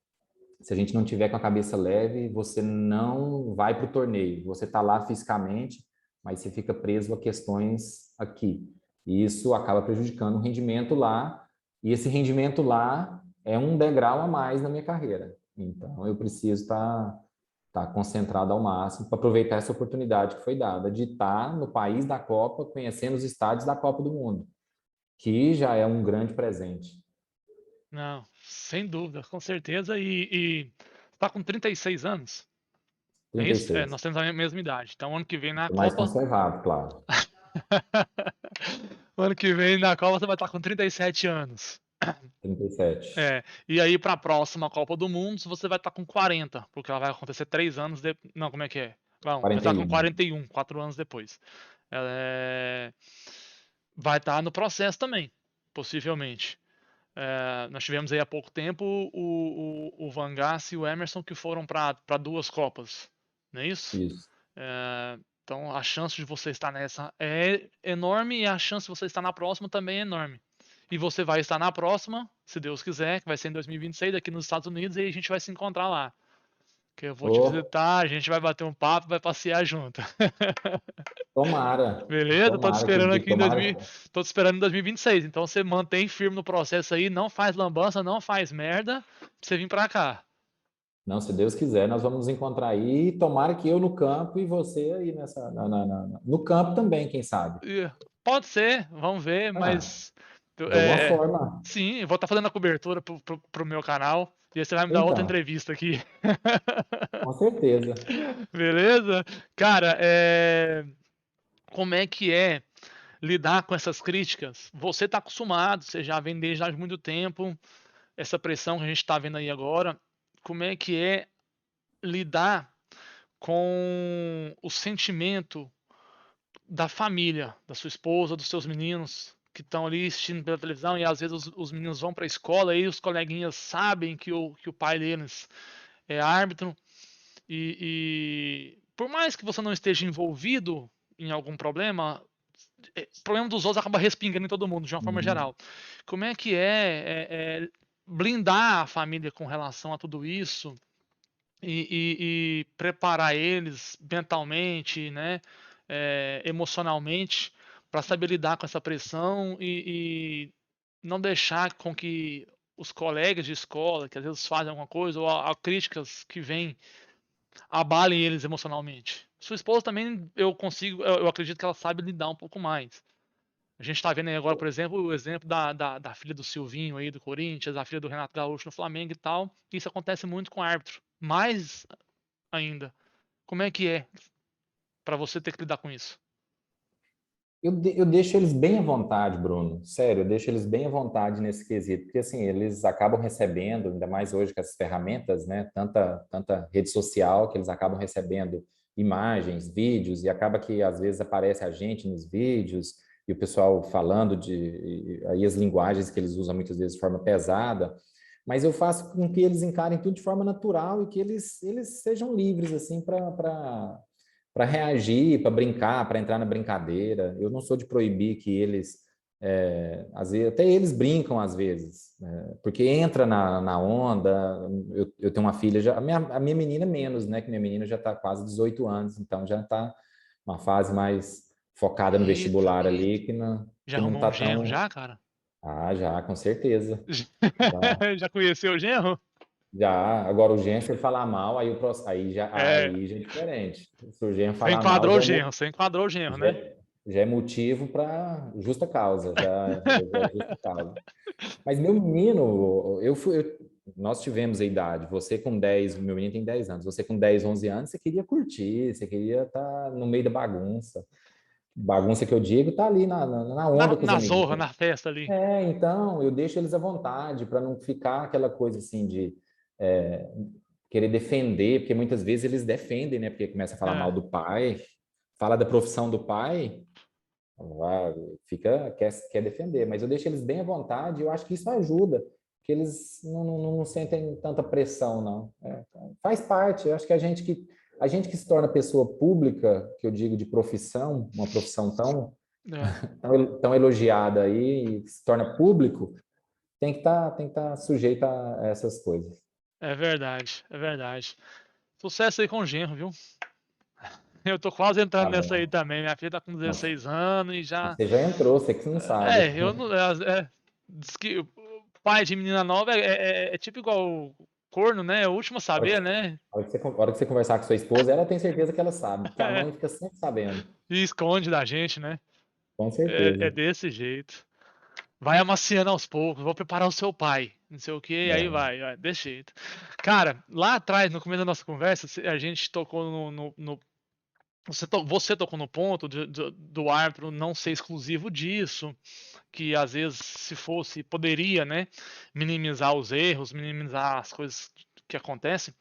se a gente não tiver com a cabeça leve, você não vai para o torneio. Você está lá fisicamente, mas você fica preso a questões aqui. E isso acaba prejudicando o rendimento lá. E esse rendimento lá é um degrau a mais na minha carreira. Então, eu preciso estar concentrado ao máximo para aproveitar essa oportunidade que foi dada de estar no país da Copa, conhecendo os estádios da Copa do Mundo, que já é um grande presente. Não, sem dúvida, com certeza. E tá com 36 anos, é isso? 36. Nós temos a mesma idade. Então, ano que vem na Tô mais Copa. conservado, claro. Ano que vem na Copa você vai estar com 37 anos. 37. E aí para a próxima Copa do Mundo você vai estar com 40, porque ela vai acontecer 3 anos depois. Não, como é que é? Não, vai estar com 41. 41, 4 anos depois. Ela vai estar no processo também, possivelmente. Nós tivemos aí há pouco tempo o Van Gaal e o Emerson que foram para duas Copas, não é isso? Isso. Então a chance de você estar nessa é enorme e a chance de você estar na próxima também é enorme. E você vai estar na próxima, se Deus quiser, que vai ser em 2026, aqui nos Estados Unidos, e aí a gente vai se encontrar lá. Que eu vou te Ô, visitar, a gente vai bater um papo, vai passear junto. tomara, Beleza? Tô te tomara esperando aqui em tomara. 2000, tô te esperando em 2026. Então você mantém firme no processo aí, não faz lambança, não faz merda, pra você vir pra cá. Não, se Deus quiser, nós vamos nos encontrar aí. Tomara que eu no campo e você aí no campo também, quem sabe. Pode ser, vamos ver, Ah, mas de alguma é, forma. sim, eu vou estar fazendo a cobertura pro meu canal e aí você vai me dar outra Então, entrevista aqui. com certeza. Beleza? Cara, como é que é lidar com essas críticas? Você está acostumado, você já vem desde há muito tempo, essa pressão que a gente está vendo aí agora. Como é que é lidar com o sentimento da família, da sua esposa, dos seus meninos que estão ali assistindo pela televisão e às vezes os meninos vão para a escola e os coleguinhas sabem que o pai deles é árbitro e por mais que você não esteja envolvido em algum problema, o problema dos outros acaba respingando em todo mundo de uma forma Uhum. geral. Como é que é blindar a família com relação a tudo isso e preparar eles mentalmente, né, emocionalmente, para saber lidar com essa pressão e não deixar com que os colegas de escola, que às vezes fazem alguma coisa, ou a críticas que vêm, abalem eles emocionalmente. Sua esposa também, eu acredito que ela sabe lidar um pouco mais. A gente está vendo aí agora, por exemplo, o exemplo da filha do Silvinho aí do Corinthians, a filha do Renato Gaúcho no Flamengo e tal. Isso acontece muito com o árbitro. Mais ainda. Como é que é para você ter que lidar com isso? Eu deixo eles bem à vontade, Bruno. Sério, eu deixo eles bem à vontade nesse quesito, porque assim, eles acabam recebendo, ainda mais hoje com essas ferramentas, né? Tanta rede social que eles acabam recebendo imagens, vídeos, e acaba que às vezes aparece a gente nos vídeos, e o pessoal falando aí as linguagens que eles usam muitas vezes de forma pesada, mas eu faço com que eles encarem tudo de forma natural e que eles sejam livres, assim, para reagir, para brincar, para entrar na brincadeira. Eu não sou de proibir que eles, às vezes, até eles brincam às vezes, porque entra na onda. Eu tenho uma filha, a minha menina menos, né? Que minha menina já está quase 18 anos, então já está uma fase mais focada no Eita, vestibular ali, que não, já que não arrumou está um genro tão. já, cara? Ah, já, com certeza. Já, Já conheceu o genro? já. Agora o Gen, se ele falar mal, É, aí já é diferente. Se o Gen você falar mal, enquadrou o genro, você enquadrou o genro, já né? é, já é motivo para justa causa, já é justa causa. Mas meu menino, nós tivemos a idade, você com 10, meu menino tem 10 anos, você com 10, 11 anos, você queria curtir, você queria estar no meio da bagunça. Bagunça que eu digo, tá ali na onda com os Na zorra, amiguinhos. na festa ali. Então, eu deixo eles à vontade, para não ficar aquela coisa assim de é, querer defender, porque muitas vezes eles defendem, né? Porque começa a falar mal É, do pai, fala da profissão do pai, quer defender, mas eu deixo eles bem à vontade, eu acho que isso ajuda, que eles não sentem tanta pressão, não. Faz parte, eu acho que a gente que se torna pessoa pública, que eu digo de profissão, uma profissão é, tão elogiada aí, e se torna público, tem que tá sujeito a essas coisas. é verdade, é verdade. Sucesso aí com o genro, viu? Eu tô quase Tá entrando nessa aí bom. também. Minha filha tá com Não, 16 anos e já. você já entrou, você que não sabe. Eu não. Diz que o pai de menina nova é tipo igual o corno, né? É o último a A hora saber, que, né? a hora que você conversar com sua esposa, ela tem certeza que ela sabe, porque a É, mãe fica sempre sabendo. e esconde da gente, né? Com É certeza. desse jeito. Vai amaciando aos poucos, vou preparar o seu pai. Não sei o que, aí É. vai, desse jeito. Cara, lá atrás, no começo da nossa conversa, a gente tocou você tocou no ponto do árbitro não ser exclusivo disso, que às vezes, se fosse, poderia, né, minimizar os erros, minimizar as coisas que acontecem.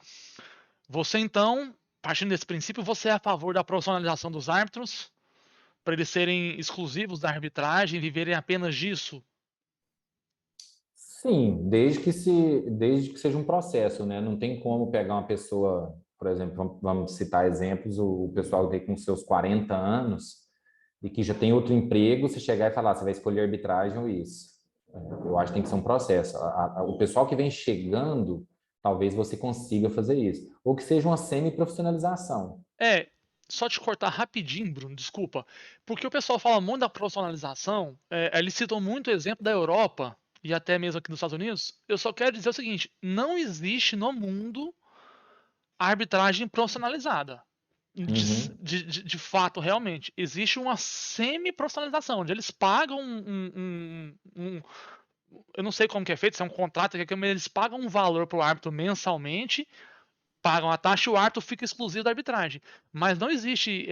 Você então, partindo desse princípio, você é a favor da profissionalização dos árbitros, para eles serem exclusivos da arbitragem, viverem apenas disso? Sim, desde que seja um processo, né? Não tem como pegar uma pessoa, por exemplo, vamos citar exemplos, o pessoal que tem com seus 40 anos e que já tem outro emprego, você chegar e falar, você vai escolher arbitragem ou isso. Eu acho que tem que ser um processo. O pessoal que vem chegando, talvez você consiga fazer isso. Ou que seja uma semi-profissionalização. É, só te cortar rapidinho, Bruno, desculpa. Porque o pessoal fala muito da profissionalização, eles citam muito o exemplo da Europa e até mesmo aqui nos Estados Unidos. Eu só quero dizer o seguinte: não existe no mundo arbitragem profissionalizada. De, Uhum, de fato, realmente. Existe uma semi-profissionalização, onde eles pagam eu não sei como que é feito, se é um contrato, eles pagam um valor para o árbitro mensalmente, pagam a taxa e o árbitro fica exclusivo da arbitragem. Mas não existe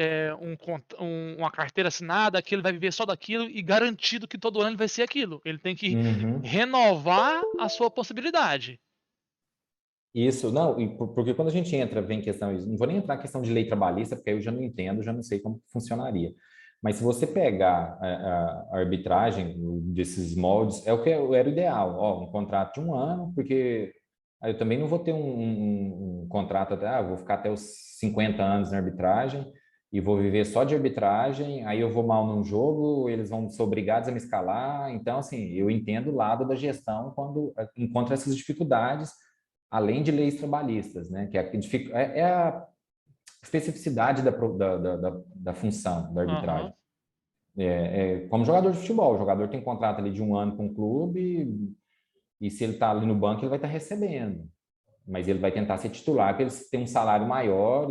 uma carteira assinada que ele vai viver só daquilo e garantido que todo ano ele vai ser aquilo. Ele tem que uhum. renovar a sua possibilidade. Isso, não, porque quando a gente entra, vem questão, não vou nem entrar em questão de lei trabalhista, porque aí eu já não entendo, já não sei como funcionaria. Mas se você pegar a arbitragem desses moldes, é o que era o ideal, ó, um contrato de um ano, porque aí eu também não vou ter um contrato até, eu vou ficar até os 50 anos na arbitragem e vou viver só de arbitragem, aí eu vou mal num jogo, eles vão ser obrigados a me escalar. Então, assim, eu entendo o lado da gestão quando encontra essas dificuldades, além de leis trabalhistas, né? Que é a especificidade da função da Aham. arbitragem. Como jogador de futebol, o jogador tem contrato ali de 1 ano com o clube e se ele está ali no banco, ele vai estar recebendo. Mas ele vai tentar ser titular, porque ele tem um salário maior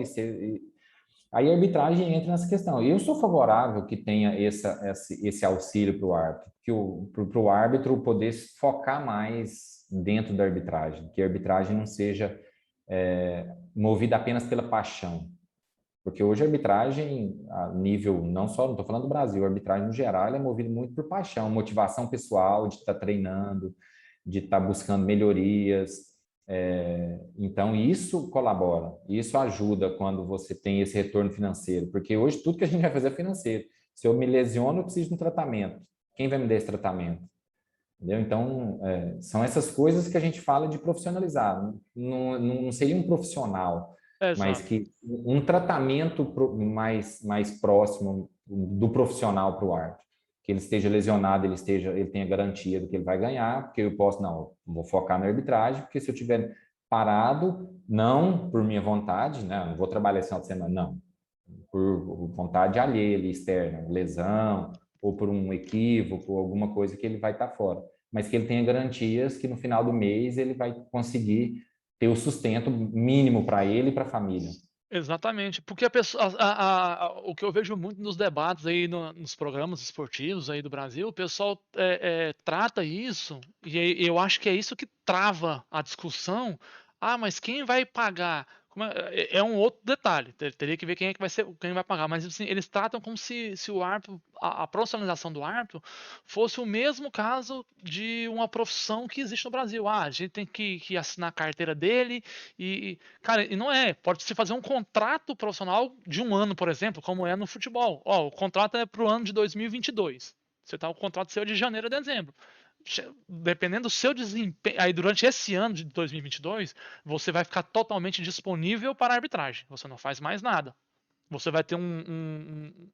aí a arbitragem entra nessa questão. Eu sou favorável que tenha esse auxílio para o árbitro, para o árbitro poder focar mais dentro da arbitragem, que a arbitragem não seja movida apenas pela paixão. Porque hoje a arbitragem, a nível, não estou falando do Brasil, a arbitragem no geral, ela é movida muito por paixão, motivação pessoal, de estar treinando, de estar buscando melhorias. Então, isso colabora, isso ajuda quando você tem esse retorno financeiro, porque hoje tudo que a gente vai fazer é financeiro. Se eu me lesiono, eu preciso de um tratamento. Quem vai me dar esse tratamento? Entendeu? Então, são essas coisas que a gente fala de profissionalizar. Não seria um profissional, mas Exato. que um tratamento mais próximo do profissional para o árbitro. Que ele esteja lesionado, ele tenha garantia do que ele vai ganhar, porque eu posso, não, vou focar na arbitragem, porque se eu tiver parado, não por minha vontade, né, não vou trabalhar esse final de semana, não, por vontade alheia, externa, lesão, ou por um equívoco, ou alguma coisa que ele vai estar fora. Mas que ele tenha garantias que no final do mês ele vai conseguir ter o sustento mínimo para ele e para a família. Exatamente, porque a pessoa, o que eu vejo muito nos debates aí nos programas esportivos aí do Brasil, o pessoal trata isso, e aí eu acho que é isso que trava a discussão. Ah, mas quem vai pagar? É um outro detalhe, teria que ver quem é que vai ser, quem vai pagar, mas assim, eles tratam como se o árbitro, a profissionalização do árbitro fosse o mesmo caso de uma profissão que existe no Brasil. Ah, a gente tem que assinar a carteira dele cara, e não é. Pode-se fazer um contrato profissional de 1 ano, por exemplo, como é no futebol. Ó, o contrato é para o ano de 2022. Você tá, o contrato seu é de janeiro a dezembro. Dependendo do seu desempenho, aí durante esse ano de 2022, você vai ficar totalmente disponível para a arbitragem. Você não faz mais nada. Você vai ter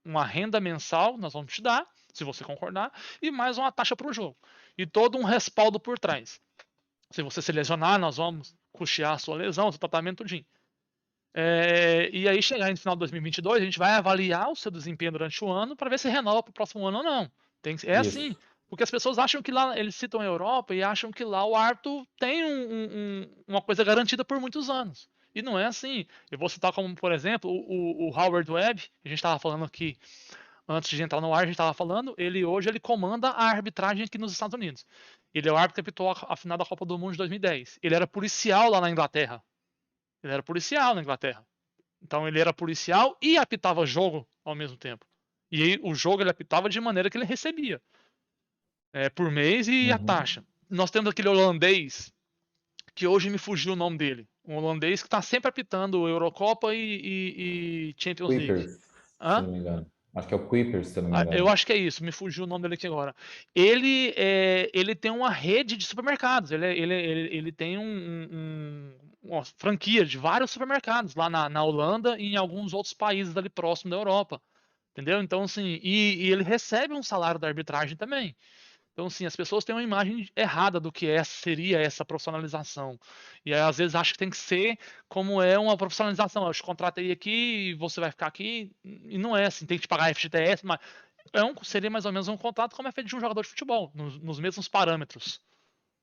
uma renda mensal, nós vamos te dar, se você concordar, e mais uma taxa para o jogo. E todo um respaldo por trás. Se você se lesionar, nós vamos custear a sua lesão, seu tratamento, tudinho. E aí, chegar no final de 2022, a gente vai avaliar o seu desempenho durante o ano para ver se renova para o próximo ano ou não. É assim. Isso. Porque as pessoas acham que lá, eles citam a Europa e acham que lá o árbitro tem uma coisa garantida por muitos anos. E não é assim. Eu vou citar como, por exemplo, o Howard Webb, a gente estava falando aqui, antes de entrar no ar, a gente estava falando, hoje ele comanda a arbitragem aqui nos Estados Unidos. Ele é o árbitro que apitou a final da Copa do Mundo de 2010. Ele era policial lá na Inglaterra. Ele era policial na Inglaterra. Então ele era policial e apitava jogo ao mesmo tempo. E aí, o jogo ele apitava de maneira que ele recebia por mês e a Uhum. taxa. Nós temos aquele holandês, que hoje me fugiu o nome dele. Um holandês que está sempre apitando Eurocopa e Champions League. Kuipers, se Hã? não me engano. Acho que é o Kuipers, se eu não me Eu engano. acho que é isso, me fugiu o nome dele aqui agora. Ele tem uma rede de supermercados, ele tem uma franquia de vários supermercados lá na Holanda e em alguns outros países ali próximo da Europa, entendeu? Então, assim, e ele recebe um salário da arbitragem também. Então, assim, as pessoas têm uma imagem errada do que seria essa profissionalização. E aí, às vezes, acha que tem que ser como é uma profissionalização. Eu te contratei aqui e você vai ficar aqui. E não é assim, tem que te pagar FGTS, mas seria mais ou menos um contrato como é feito de um jogador de futebol, nos mesmos parâmetros.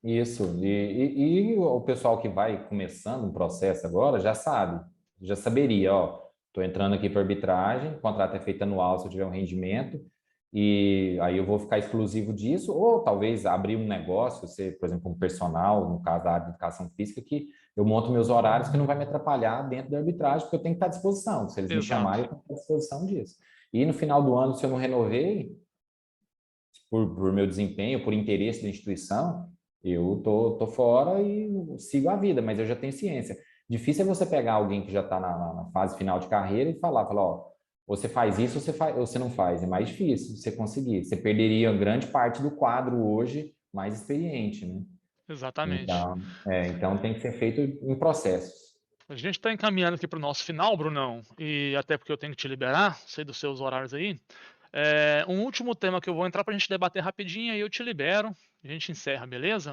Isso. E o pessoal que vai começando um processo agora já sabe, já saberia, ó, estou entrando aqui para arbitragem, o contrato é feito anual se eu tiver um rendimento, e aí eu vou ficar exclusivo disso, ou talvez abrir um negócio, ser, por exemplo, um personal, no caso da área de educação física, que eu monto meus horários que não vai me atrapalhar dentro da arbitragem, porque eu tenho que estar à disposição. Se eles me Exato. chamarem, eu tenho que estar à disposição disso. E no final do ano, se eu não renovei, por meu desempenho, por interesse da instituição, eu tô fora e sigo a vida, mas eu já tenho ciência. Difícil é você pegar alguém que já está na fase final de carreira e falar, ó, você faz isso, ou você não faz. É mais difícil você conseguir. Você perderia grande parte do quadro hoje mais experiente, né? Exatamente. Então tem que ser feito em processos. A gente está encaminhando aqui para o nosso final, Brunão, e até porque eu tenho que te liberar, sei dos seus horários aí. Um último tema que eu vou entrar para a gente debater rapidinho, aí eu te libero, a gente encerra, beleza?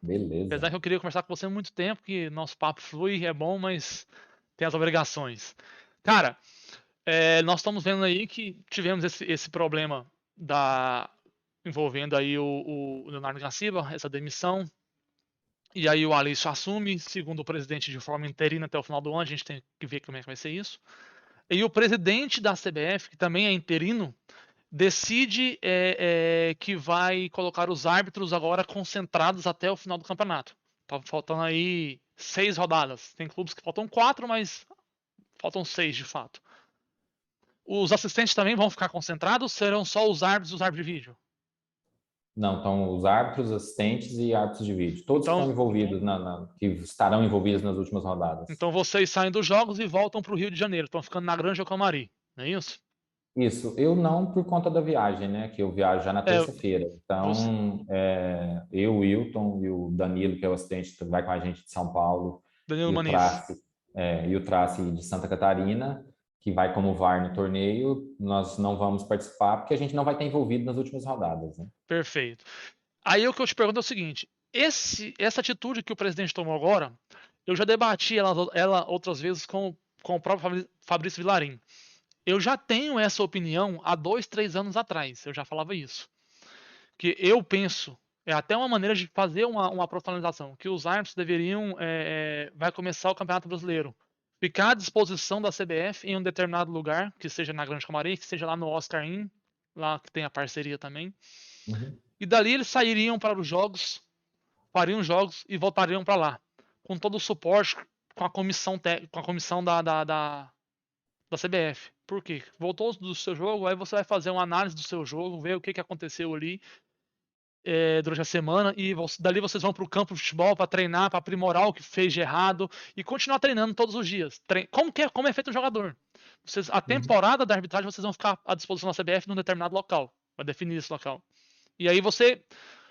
Apesar Beleza. que eu queria conversar com você há muito tempo, que nosso papo flui, é bom, mas tem as obrigações. Cara, nós estamos vendo aí que tivemos esse problema envolvendo aí o Leonardo Gaciba, essa demissão. E aí o Alício assume, segundo o presidente, de forma interina até o final do ano. A gente tem que ver como é que vai ser isso. E o presidente da CBF, que também é interino, decide que vai colocar os árbitros agora concentrados até o final do campeonato. Tá faltando aí 6 rodadas. Tem clubes que faltam 4, mas faltam 6 de fato. Os assistentes também vão ficar concentrados? Serão só os árbitros e os árbitros de vídeo? Não, então os árbitros, assistentes e árbitros de vídeo. Todos que Então, estão envolvidos, que estarão envolvidos nas últimas rodadas. então vocês saem dos jogos e voltam para o Rio de Janeiro. Estão ficando na Granja Comari, não é isso? Isso, eu não por conta da viagem, né? Que eu viajo já na É, terça-feira. você, Então, eu, o Wilton e o Danilo, que é o assistente, que vai com a gente de São Paulo, Danilo e o Maniz. Trace, de Santa Catarina, que vai como VAR no torneio, nós não vamos participar porque a gente não vai estar envolvido nas últimas rodadas, né? Perfeito. Aí o que eu te pergunto é o seguinte: essa atitude que o presidente tomou agora, eu já debati ela outras vezes com o próprio Fabrício Vilarim. Eu já tenho essa opinião há 2, 3 anos atrás. Eu já falava isso. Que eu penso, é até uma maneira de fazer uma profissionalização, que os árbitros deveriam, vai começar o Campeonato Brasileiro, ficar à disposição da CBF em um determinado lugar, que seja na Grande Comari, que seja lá no Oscar Inn, lá que tem a parceria também. Uhum. E dali eles sairiam para os jogos, fariam jogos e voltariam para lá, com todo o suporte com a comissão, com a comissão da CBF. Por quê? Voltou do seu jogo, aí você vai fazer uma análise do seu jogo, ver o que aconteceu ali durante a semana e dali vocês vão para o campo de futebol para treinar, para aprimorar o que fez de errado e continuar treinando todos os dias. Como é feito o jogador. A Uhum. temporada da arbitragem vocês vão ficar à disposição da CBF num determinado local, vai definir esse local. E aí você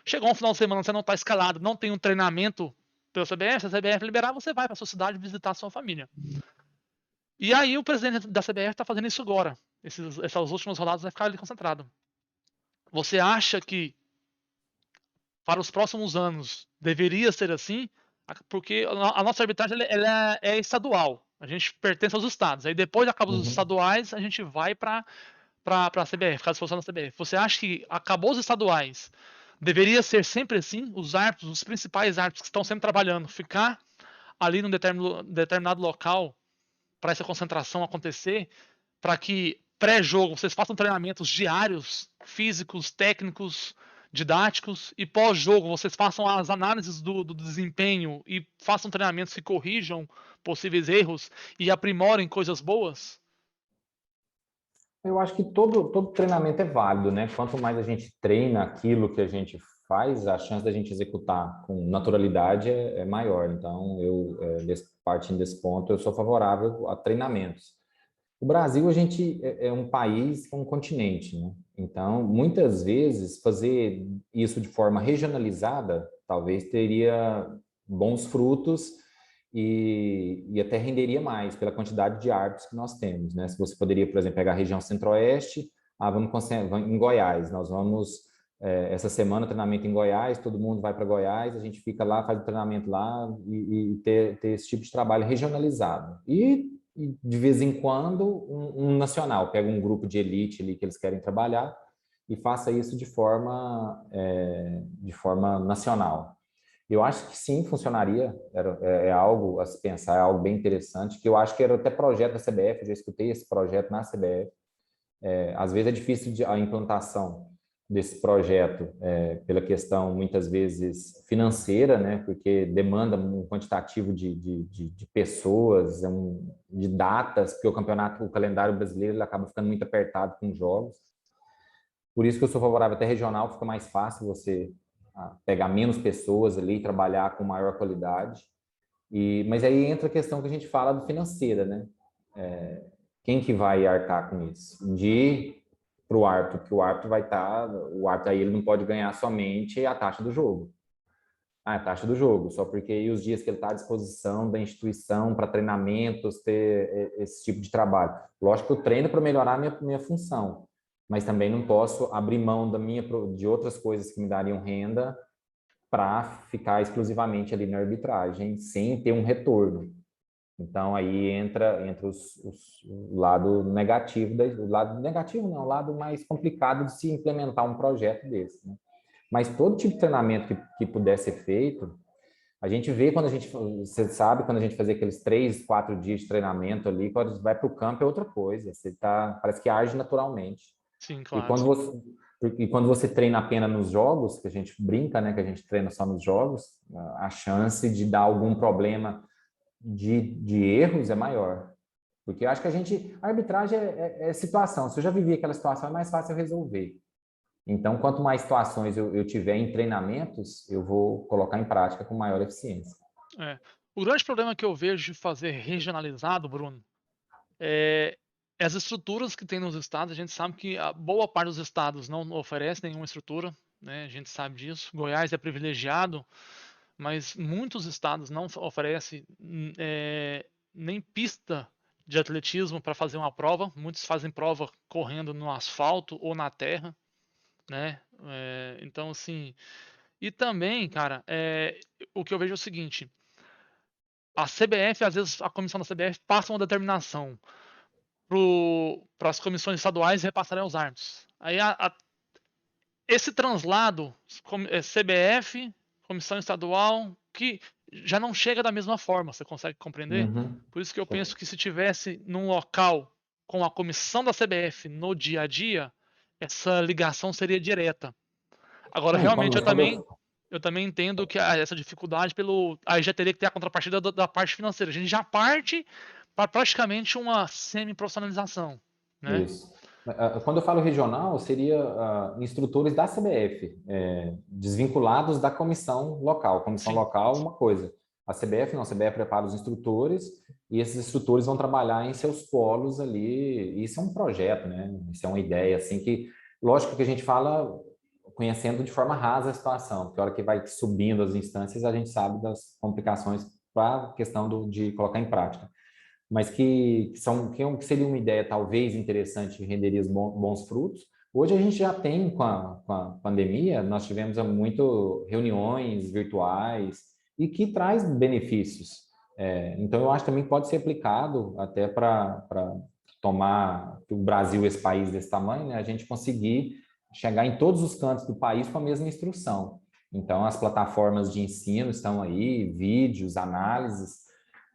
chegou um final de semana, você não está escalado, não tem um treinamento pela CBF, se a CBF liberar, você vai para a sua cidade visitar a sua família. E aí o presidente da CBF está fazendo isso agora. Essas últimas rodadas vai ficar ali concentrado. Você acha que para os próximos anos deveria ser assim? Porque a nossa arbitragem ela é estadual. A gente pertence aos estados. Aí depois acaba os Uhum. estaduais, a gente vai para a CBF, ficar à disposição da CBF. Você acha que acabou os estaduais? Deveria ser sempre assim? Os árbitros, os principais árbitros que estão sempre trabalhando, ficar ali num determinado local para essa concentração acontecer, para que pré-jogo vocês façam treinamentos diários, físicos, técnicos, didáticos, e pós-jogo vocês façam as análises do desempenho e façam treinamentos que corrijam possíveis erros e aprimorem coisas boas? Eu acho que todo treinamento é válido, né? Quanto mais a gente treina aquilo que a gente faz, a chance da gente executar com naturalidade é maior. Então, partindo desse ponto, eu sou favorável a treinamentos. O Brasil, a gente é um país, um continente, né? Então, muitas vezes, fazer isso de forma regionalizada, talvez teria bons frutos e até renderia mais pela quantidade de árbitros que nós temos, né? Se você poderia, por exemplo, pegar a região centro-oeste, vamos em Goiás, nós vamos, essa semana, treinamento em Goiás, todo mundo vai para Goiás, a gente fica lá, faz o treinamento lá e ter esse tipo de trabalho regionalizado. E de vez em quando, um nacional, pega um grupo de elite ali que eles querem trabalhar e faça isso de forma nacional. Eu acho que sim, funcionaria, é algo a se pensar, é algo bem interessante, que eu acho que era até projeto da CBF, eu já escutei esse projeto na CBF. Às vezes é difícil a implantação desse projeto, pela questão, muitas vezes, financeira, né? Porque demanda um quantitativo de pessoas, de datas, porque o calendário brasileiro ele acaba ficando muito apertado com jogos. Por isso que eu sou favorável até regional, fica mais fácil você pegar menos pessoas ali e trabalhar com maior qualidade. Mas aí entra a questão que a gente fala do financeira, né? Quem que vai arcar com isso? Para o árbitro, porque o árbitro aí ele não pode ganhar somente a taxa do jogo. A taxa do jogo, só porque aí os dias que ele está à disposição da instituição para treinamentos, ter esse tipo de trabalho. Lógico que eu treino para melhorar a minha função, mas também não posso abrir mão de outras coisas que me dariam renda para ficar exclusivamente ali na arbitragem, sem ter um retorno. Então, aí entra o lado negativo, o lado negativo não, o lado mais complicado de se implementar um projeto desse, né? Mas todo tipo de treinamento que puder ser feito, a gente vê quando você sabe, quando a gente fazia aqueles 3, 4 dias de treinamento ali, quando vai para o campo é outra coisa, parece que age naturalmente. Sim, E claro. quando você treina apenas nos jogos, que a gente brinca, né, que a gente treina só nos jogos, a chance de dar algum problema de erros é maior. Porque eu acho que a arbitragem é situação. Se eu já vivi aquela situação, é mais fácil resolver. Então, quanto mais situações eu tiver em treinamentos, eu vou colocar em prática com maior eficiência. É. O grande problema que eu vejo de fazer regionalizado, Bruno, é as estruturas que tem nos estados. A gente sabe que a boa parte dos estados não oferece nenhuma estrutura, né? A gente sabe disso. Goiás é privilegiado, mas muitos estados não oferecem nem pista de atletismo para fazer uma prova. Muitos fazem prova correndo no asfalto ou na terra, né? Então, assim. E também, cara, o que eu vejo é o seguinte: a CBF, às vezes, a comissão da CBF passa uma determinação para as comissões estaduais repassarem aos árbitros. Aí esse translado, CBF, comissão estadual, que já não chega da mesma forma, você consegue compreender? Uhum. Por isso que eu penso que se tivesse num local com a comissão da CBF no dia a dia, essa ligação seria direta. Agora, Não, e realmente, quando, quando eu, eu também entendo que essa dificuldade aí já teria que ter a contrapartida da parte financeira. A gente já parte para praticamente uma semi-profissionalização, né? Isso. Quando eu falo regional, seria instrutores da CBF, desvinculados da comissão local. Comissão Sim. local, uma coisa. A CBF não, a CBF prepara os instrutores e esses instrutores vão trabalhar em seus polos ali. Isso é um projeto, né? Isso é uma ideia, assim, que, lógico que a gente fala conhecendo de forma rasa a situação, porque a hora que vai subindo as instâncias, a gente sabe das complicações para a questão de colocar em prática, mas que seria uma ideia talvez interessante e renderia bons frutos. Hoje a gente já tem, com a pandemia, nós tivemos muito reuniões virtuais e que traz benefícios. Então, eu acho também que pode ser aplicado até para tomar o Brasil, esse país desse tamanho, né, a gente conseguir chegar em todos os cantos do país com a mesma instrução. Então, as plataformas de ensino estão aí, vídeos, análises,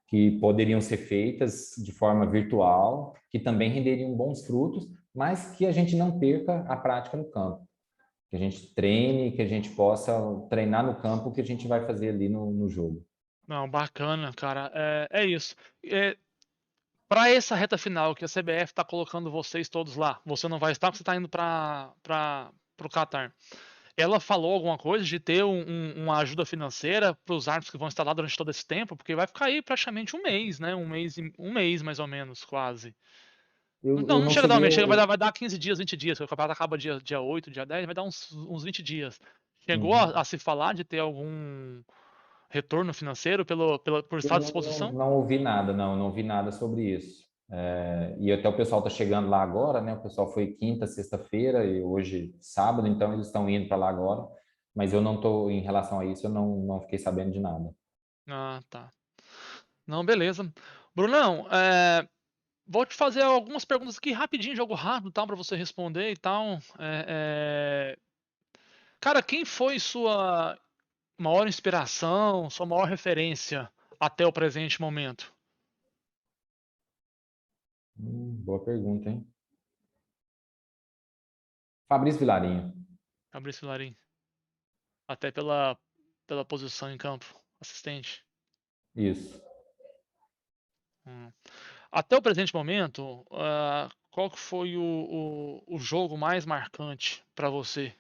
que poderiam ser feitas de forma virtual, que também renderiam bons frutos, mas que a gente não perca a prática no campo. Que a gente treine, que a gente possa treinar no campo o que a gente vai fazer ali no jogo. Não, bacana, cara. É isso. Para essa reta final que a CBF está colocando vocês todos lá, você não vai estar porque você está indo para o Catar. Ela falou alguma coisa de ter uma ajuda financeira para os árbitros que vão estar lá durante todo esse tempo? Porque vai ficar aí praticamente um mês, né? Um mês mais ou menos, quase. Não, Eu não não chega a dar um cheguei. mês, vai dar 15 dias, 20 dias, porque o campeonato acaba dia 8, dia 10, vai dar uns 20 dias. Chegou Uhum. a se falar de ter algum retorno financeiro por Eu estar à não, disposição? não ouvi nada, não ouvi nada sobre isso. E até o pessoal está chegando lá agora, né? O pessoal foi quinta, sexta-feira e hoje sábado, então eles estão indo para lá agora. Mas eu não estou, em relação a isso, eu não fiquei sabendo de nada. Ah, tá. Não, beleza. Brunão, vou te fazer algumas perguntas aqui rapidinho, jogo rápido, tá, para você responder e tal. Cara, quem foi sua maior inspiração, sua maior referência até o presente momento? Boa pergunta, hein? Fabrício Vilarinho. Fabrício Larim. Até pela posição em campo, assistente. Isso. Hum. Até o presente momento, qual que foi o jogo mais marcante para você?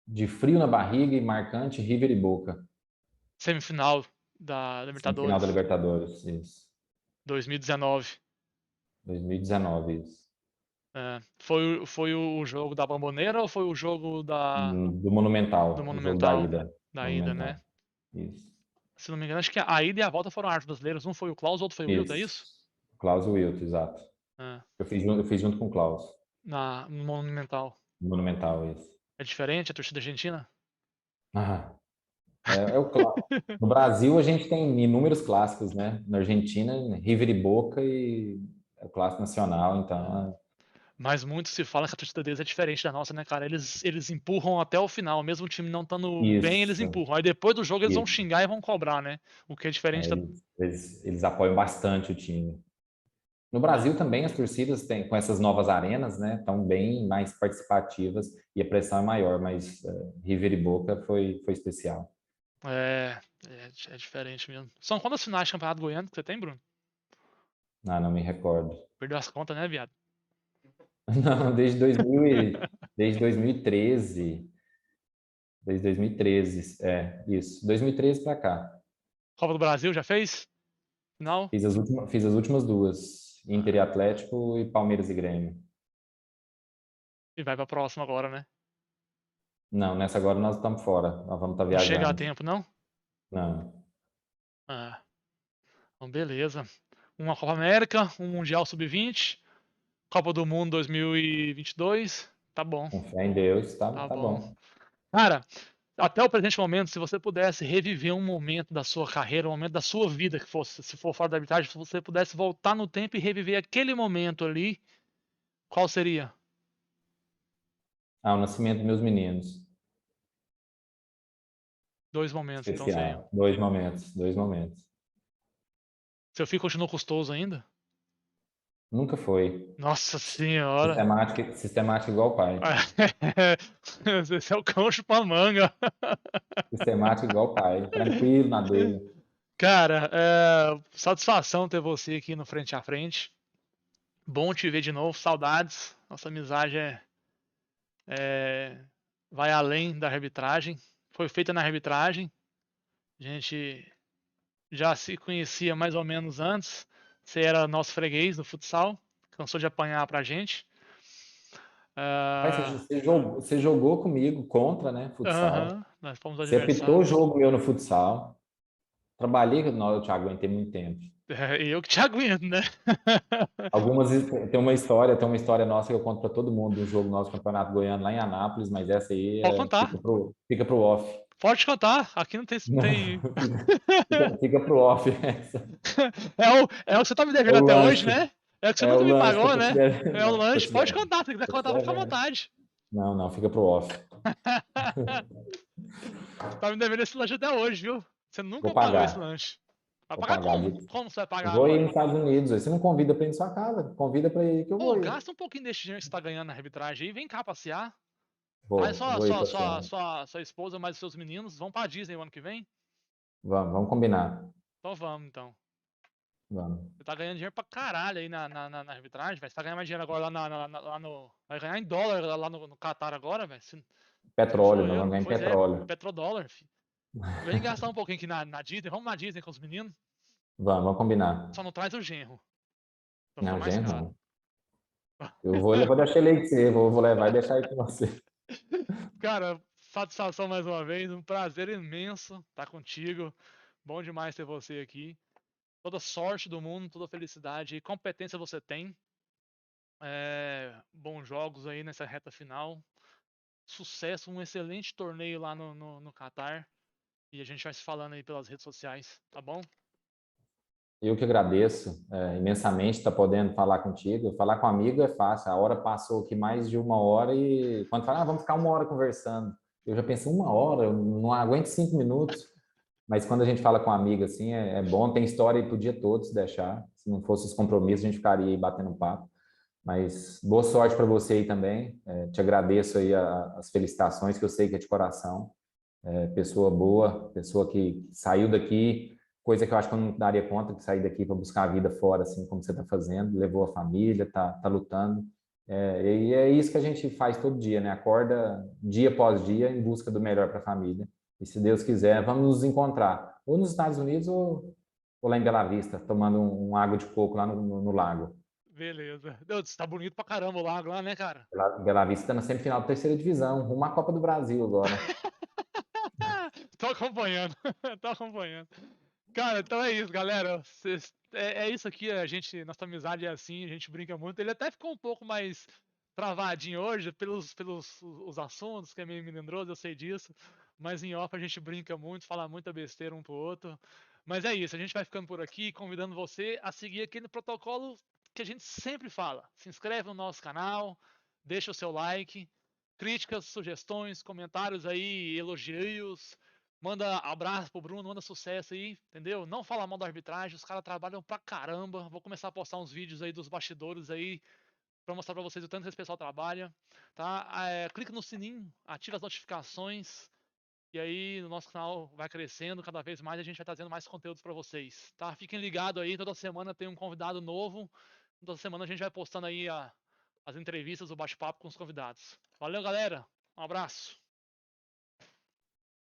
De frio na barriga e marcante, River e Boca. Semifinal da Semifinal da Libertadores, Libertadores, isso. 2019. 2019, isso. Foi o jogo da Bomboneira ou foi o jogo Do do Monumental, o jogo da Monumental? ida. Da ida, né? Monumental. Isso. Se não me engano, acho que a ida e a volta foram árbitros brasileiros. Um foi o Klaus, outro foi o Wilton, é Isso. isso? Klaus Wilt, exato. É, Eu fiz junto com o Klaus. no Monumental. Monumental, isso. É diferente a torcida argentina? Ah, No Brasil, a gente tem inúmeros clássicos, né? Na Argentina, River e Boca e é o clássico nacional, então Mas muito se fala que a torcida deles é diferente da nossa, né, cara? Eles empurram até o final, mesmo o time não estando bem, eles isso, empurram. Aí depois do jogo eles vão isso. xingar e vão cobrar, né? O que é diferente da. Eles apoiam bastante o time. No É, Brasil também as torcidas têm, com essas novas arenas, né, estão bem mais participativas e a pressão é maior, mas River e Boca foi especial. é diferente mesmo. São quantas finais de campeonato goiano que você tem, Bruno? Ah, não me recordo. Perdeu as contas, né, viado? Não, desde 2013, desde 2013, isso, 2013 para cá. Copa do Brasil já fez? Final? Fiz as últimas duas, Inter e Atlético e Palmeiras e Grêmio. E vai pra próxima agora, né? Não, nessa agora nós estamos fora, nós vamos estar Não chega a viajando. tempo, não? Não, Ah, então beleza. Uma Copa América, um Mundial Sub-20, Copa do Mundo 2022. Tá bom, com fé em Deus, tá, tá tá bom. bom. Cara, até o presente momento, se você pudesse reviver um momento da sua carreira, um momento da sua vida que fosse, se for fora da arbitragem, se você pudesse voltar no tempo e reviver aquele momento ali, qual seria? Ah, o nascimento dos meus meninos. Dois momentos, então seriam. Especial. Dois momentos, dois momentos. Seu filho continua custoso ainda? Nunca foi. Nossa senhora! Sistemático igual o pai. Esse é o cão chupa-manga. Sistemático igual o pai. Tranquilo na dele. Cara, satisfação ter você aqui no Frente a Frente. Bom te ver de novo, saudades. Nossa amizade é, vai além da arbitragem. Foi feita na arbitragem. A gente já se conhecia mais ou menos antes. Você era nosso freguês no futsal. Cansou de apanhar pra gente. Mas Ah, você jogou comigo contra, né? Futsal. aham, nós fomos Você apitou o adversários. jogo meu no futsal. Trabalhei, não, eu te aguentei muito tempo. E eu que te aguento, né? Tem uma história nossa que eu conto para todo mundo de um jogo nosso Campeonato Goiano lá em Anápolis, mas essa aí Pode fica contar. pro off. Pode contar. Aqui não tem. Não, tem... fica pro off. Essa. É o que você tá me É devendo o até hoje, lanche. né? É o que você É o nunca me lanche que eu pagou, tô te né? É o devendo. lanche. Pode contar. Se quiser Tô te contar, fica à devendo. vontade. Não, não, fica pro off. Tá me devendo esse lanche até hoje, viu? Você Vou nunca pagou esse pagar. lanche. Vai Vou pagar pagar. como? Como você vai pagar Vou ir agora? nos Estados Unidos. Aí você não convida para ir na sua casa. Convida para ir que eu Pô, vou ir. gasta um pouquinho desse dinheiro que você tá ganhando na arbitragem aí. Vem cá passear. Traz Vou, vou ir passear. sua esposa, mais os seus meninos. Vão pra Disney o ano que vem? Vamos combinar. Então vamos, então. Vamos. Você tá ganhando dinheiro pra caralho aí na arbitragem, velho. Você tá ganhando mais dinheiro agora lá no. Vai ganhar em dólar lá no Catar agora, velho. Se não Petróleo, for nós vamos euro. ganhar em Pois é, petróleo. petrodólar, filho. Vem gastar um pouquinho aqui na Disney. Vamos na Disney com os meninos. Vamos combinar. Só não traz o genro. Vai ficar Não, mais gente, caro. não. Eu vou deixar ele aí com você. Vou levar e deixar aí com você. Cara, satisfação mais uma vez. Um prazer imenso estar contigo. Bom demais ter você aqui. Toda sorte do mundo, toda felicidade e competência você tem. Bons jogos aí nessa reta final. Sucesso, um excelente torneio lá no Catar. E a gente vai se falando aí pelas redes sociais, tá bom? Eu que agradeço imensamente estar podendo falar contigo. Falar com amigo é fácil. A hora passou aqui mais de uma hora e quando fala, vamos ficar uma hora conversando. Eu já pensei, uma hora, eu não aguento 5 minutos. Mas quando a gente fala com amigo assim, é bom. Tem história aí pro dia todo, se deixar. Se não fosse os compromissos, a gente ficaria aí batendo papo. Mas boa sorte para você aí também. Te agradeço aí as felicitações, que eu sei que é de coração. Pessoa boa, pessoa que saiu daqui, coisa que eu acho que eu não daria conta de sair daqui para buscar a vida fora, assim como você está fazendo, levou a família, tá lutando. E é isso que a gente faz todo dia, né? Acorda dia após dia em busca do melhor para a família. E se Deus quiser, vamos nos encontrar, ou nos Estados Unidos ou lá em Bela Vista, tomando um água de coco lá no lago. Beleza. Deus, tá bonito pra caramba o lago lá, né, cara? Bela Vista está na semifinal da terceira divisão, rumo à Copa do Brasil agora. Tô acompanhando, tô acompanhando. Cara, então é isso, galera. É isso aqui, nossa amizade é assim, a gente brinca muito. Ele até ficou um pouco mais travadinho hoje pelos os assuntos, que é meio melindroso, eu sei disso. Mas em off a gente brinca muito, fala muita besteira um pro outro. Mas é isso, a gente vai ficando por aqui, convidando você a seguir aquele protocolo que a gente sempre fala. Se inscreve no nosso canal, deixa o seu like, críticas, sugestões, comentários aí, elogios. Manda abraço pro Bruno, manda sucesso aí, entendeu? Não fala mal da arbitragem, os caras trabalham pra caramba. Vou começar a postar uns vídeos aí dos bastidores aí para mostrar para vocês o tanto que esse pessoal trabalha, tá? Clica no sininho, ativa as notificações e aí o nosso canal vai crescendo cada vez mais, a gente vai trazendo mais conteúdos para vocês, tá? Fiquem ligados aí, toda semana tem um convidado novo, toda semana a gente vai postando aí as entrevistas, o bate-papo com os convidados. Valeu, galera. Um abraço.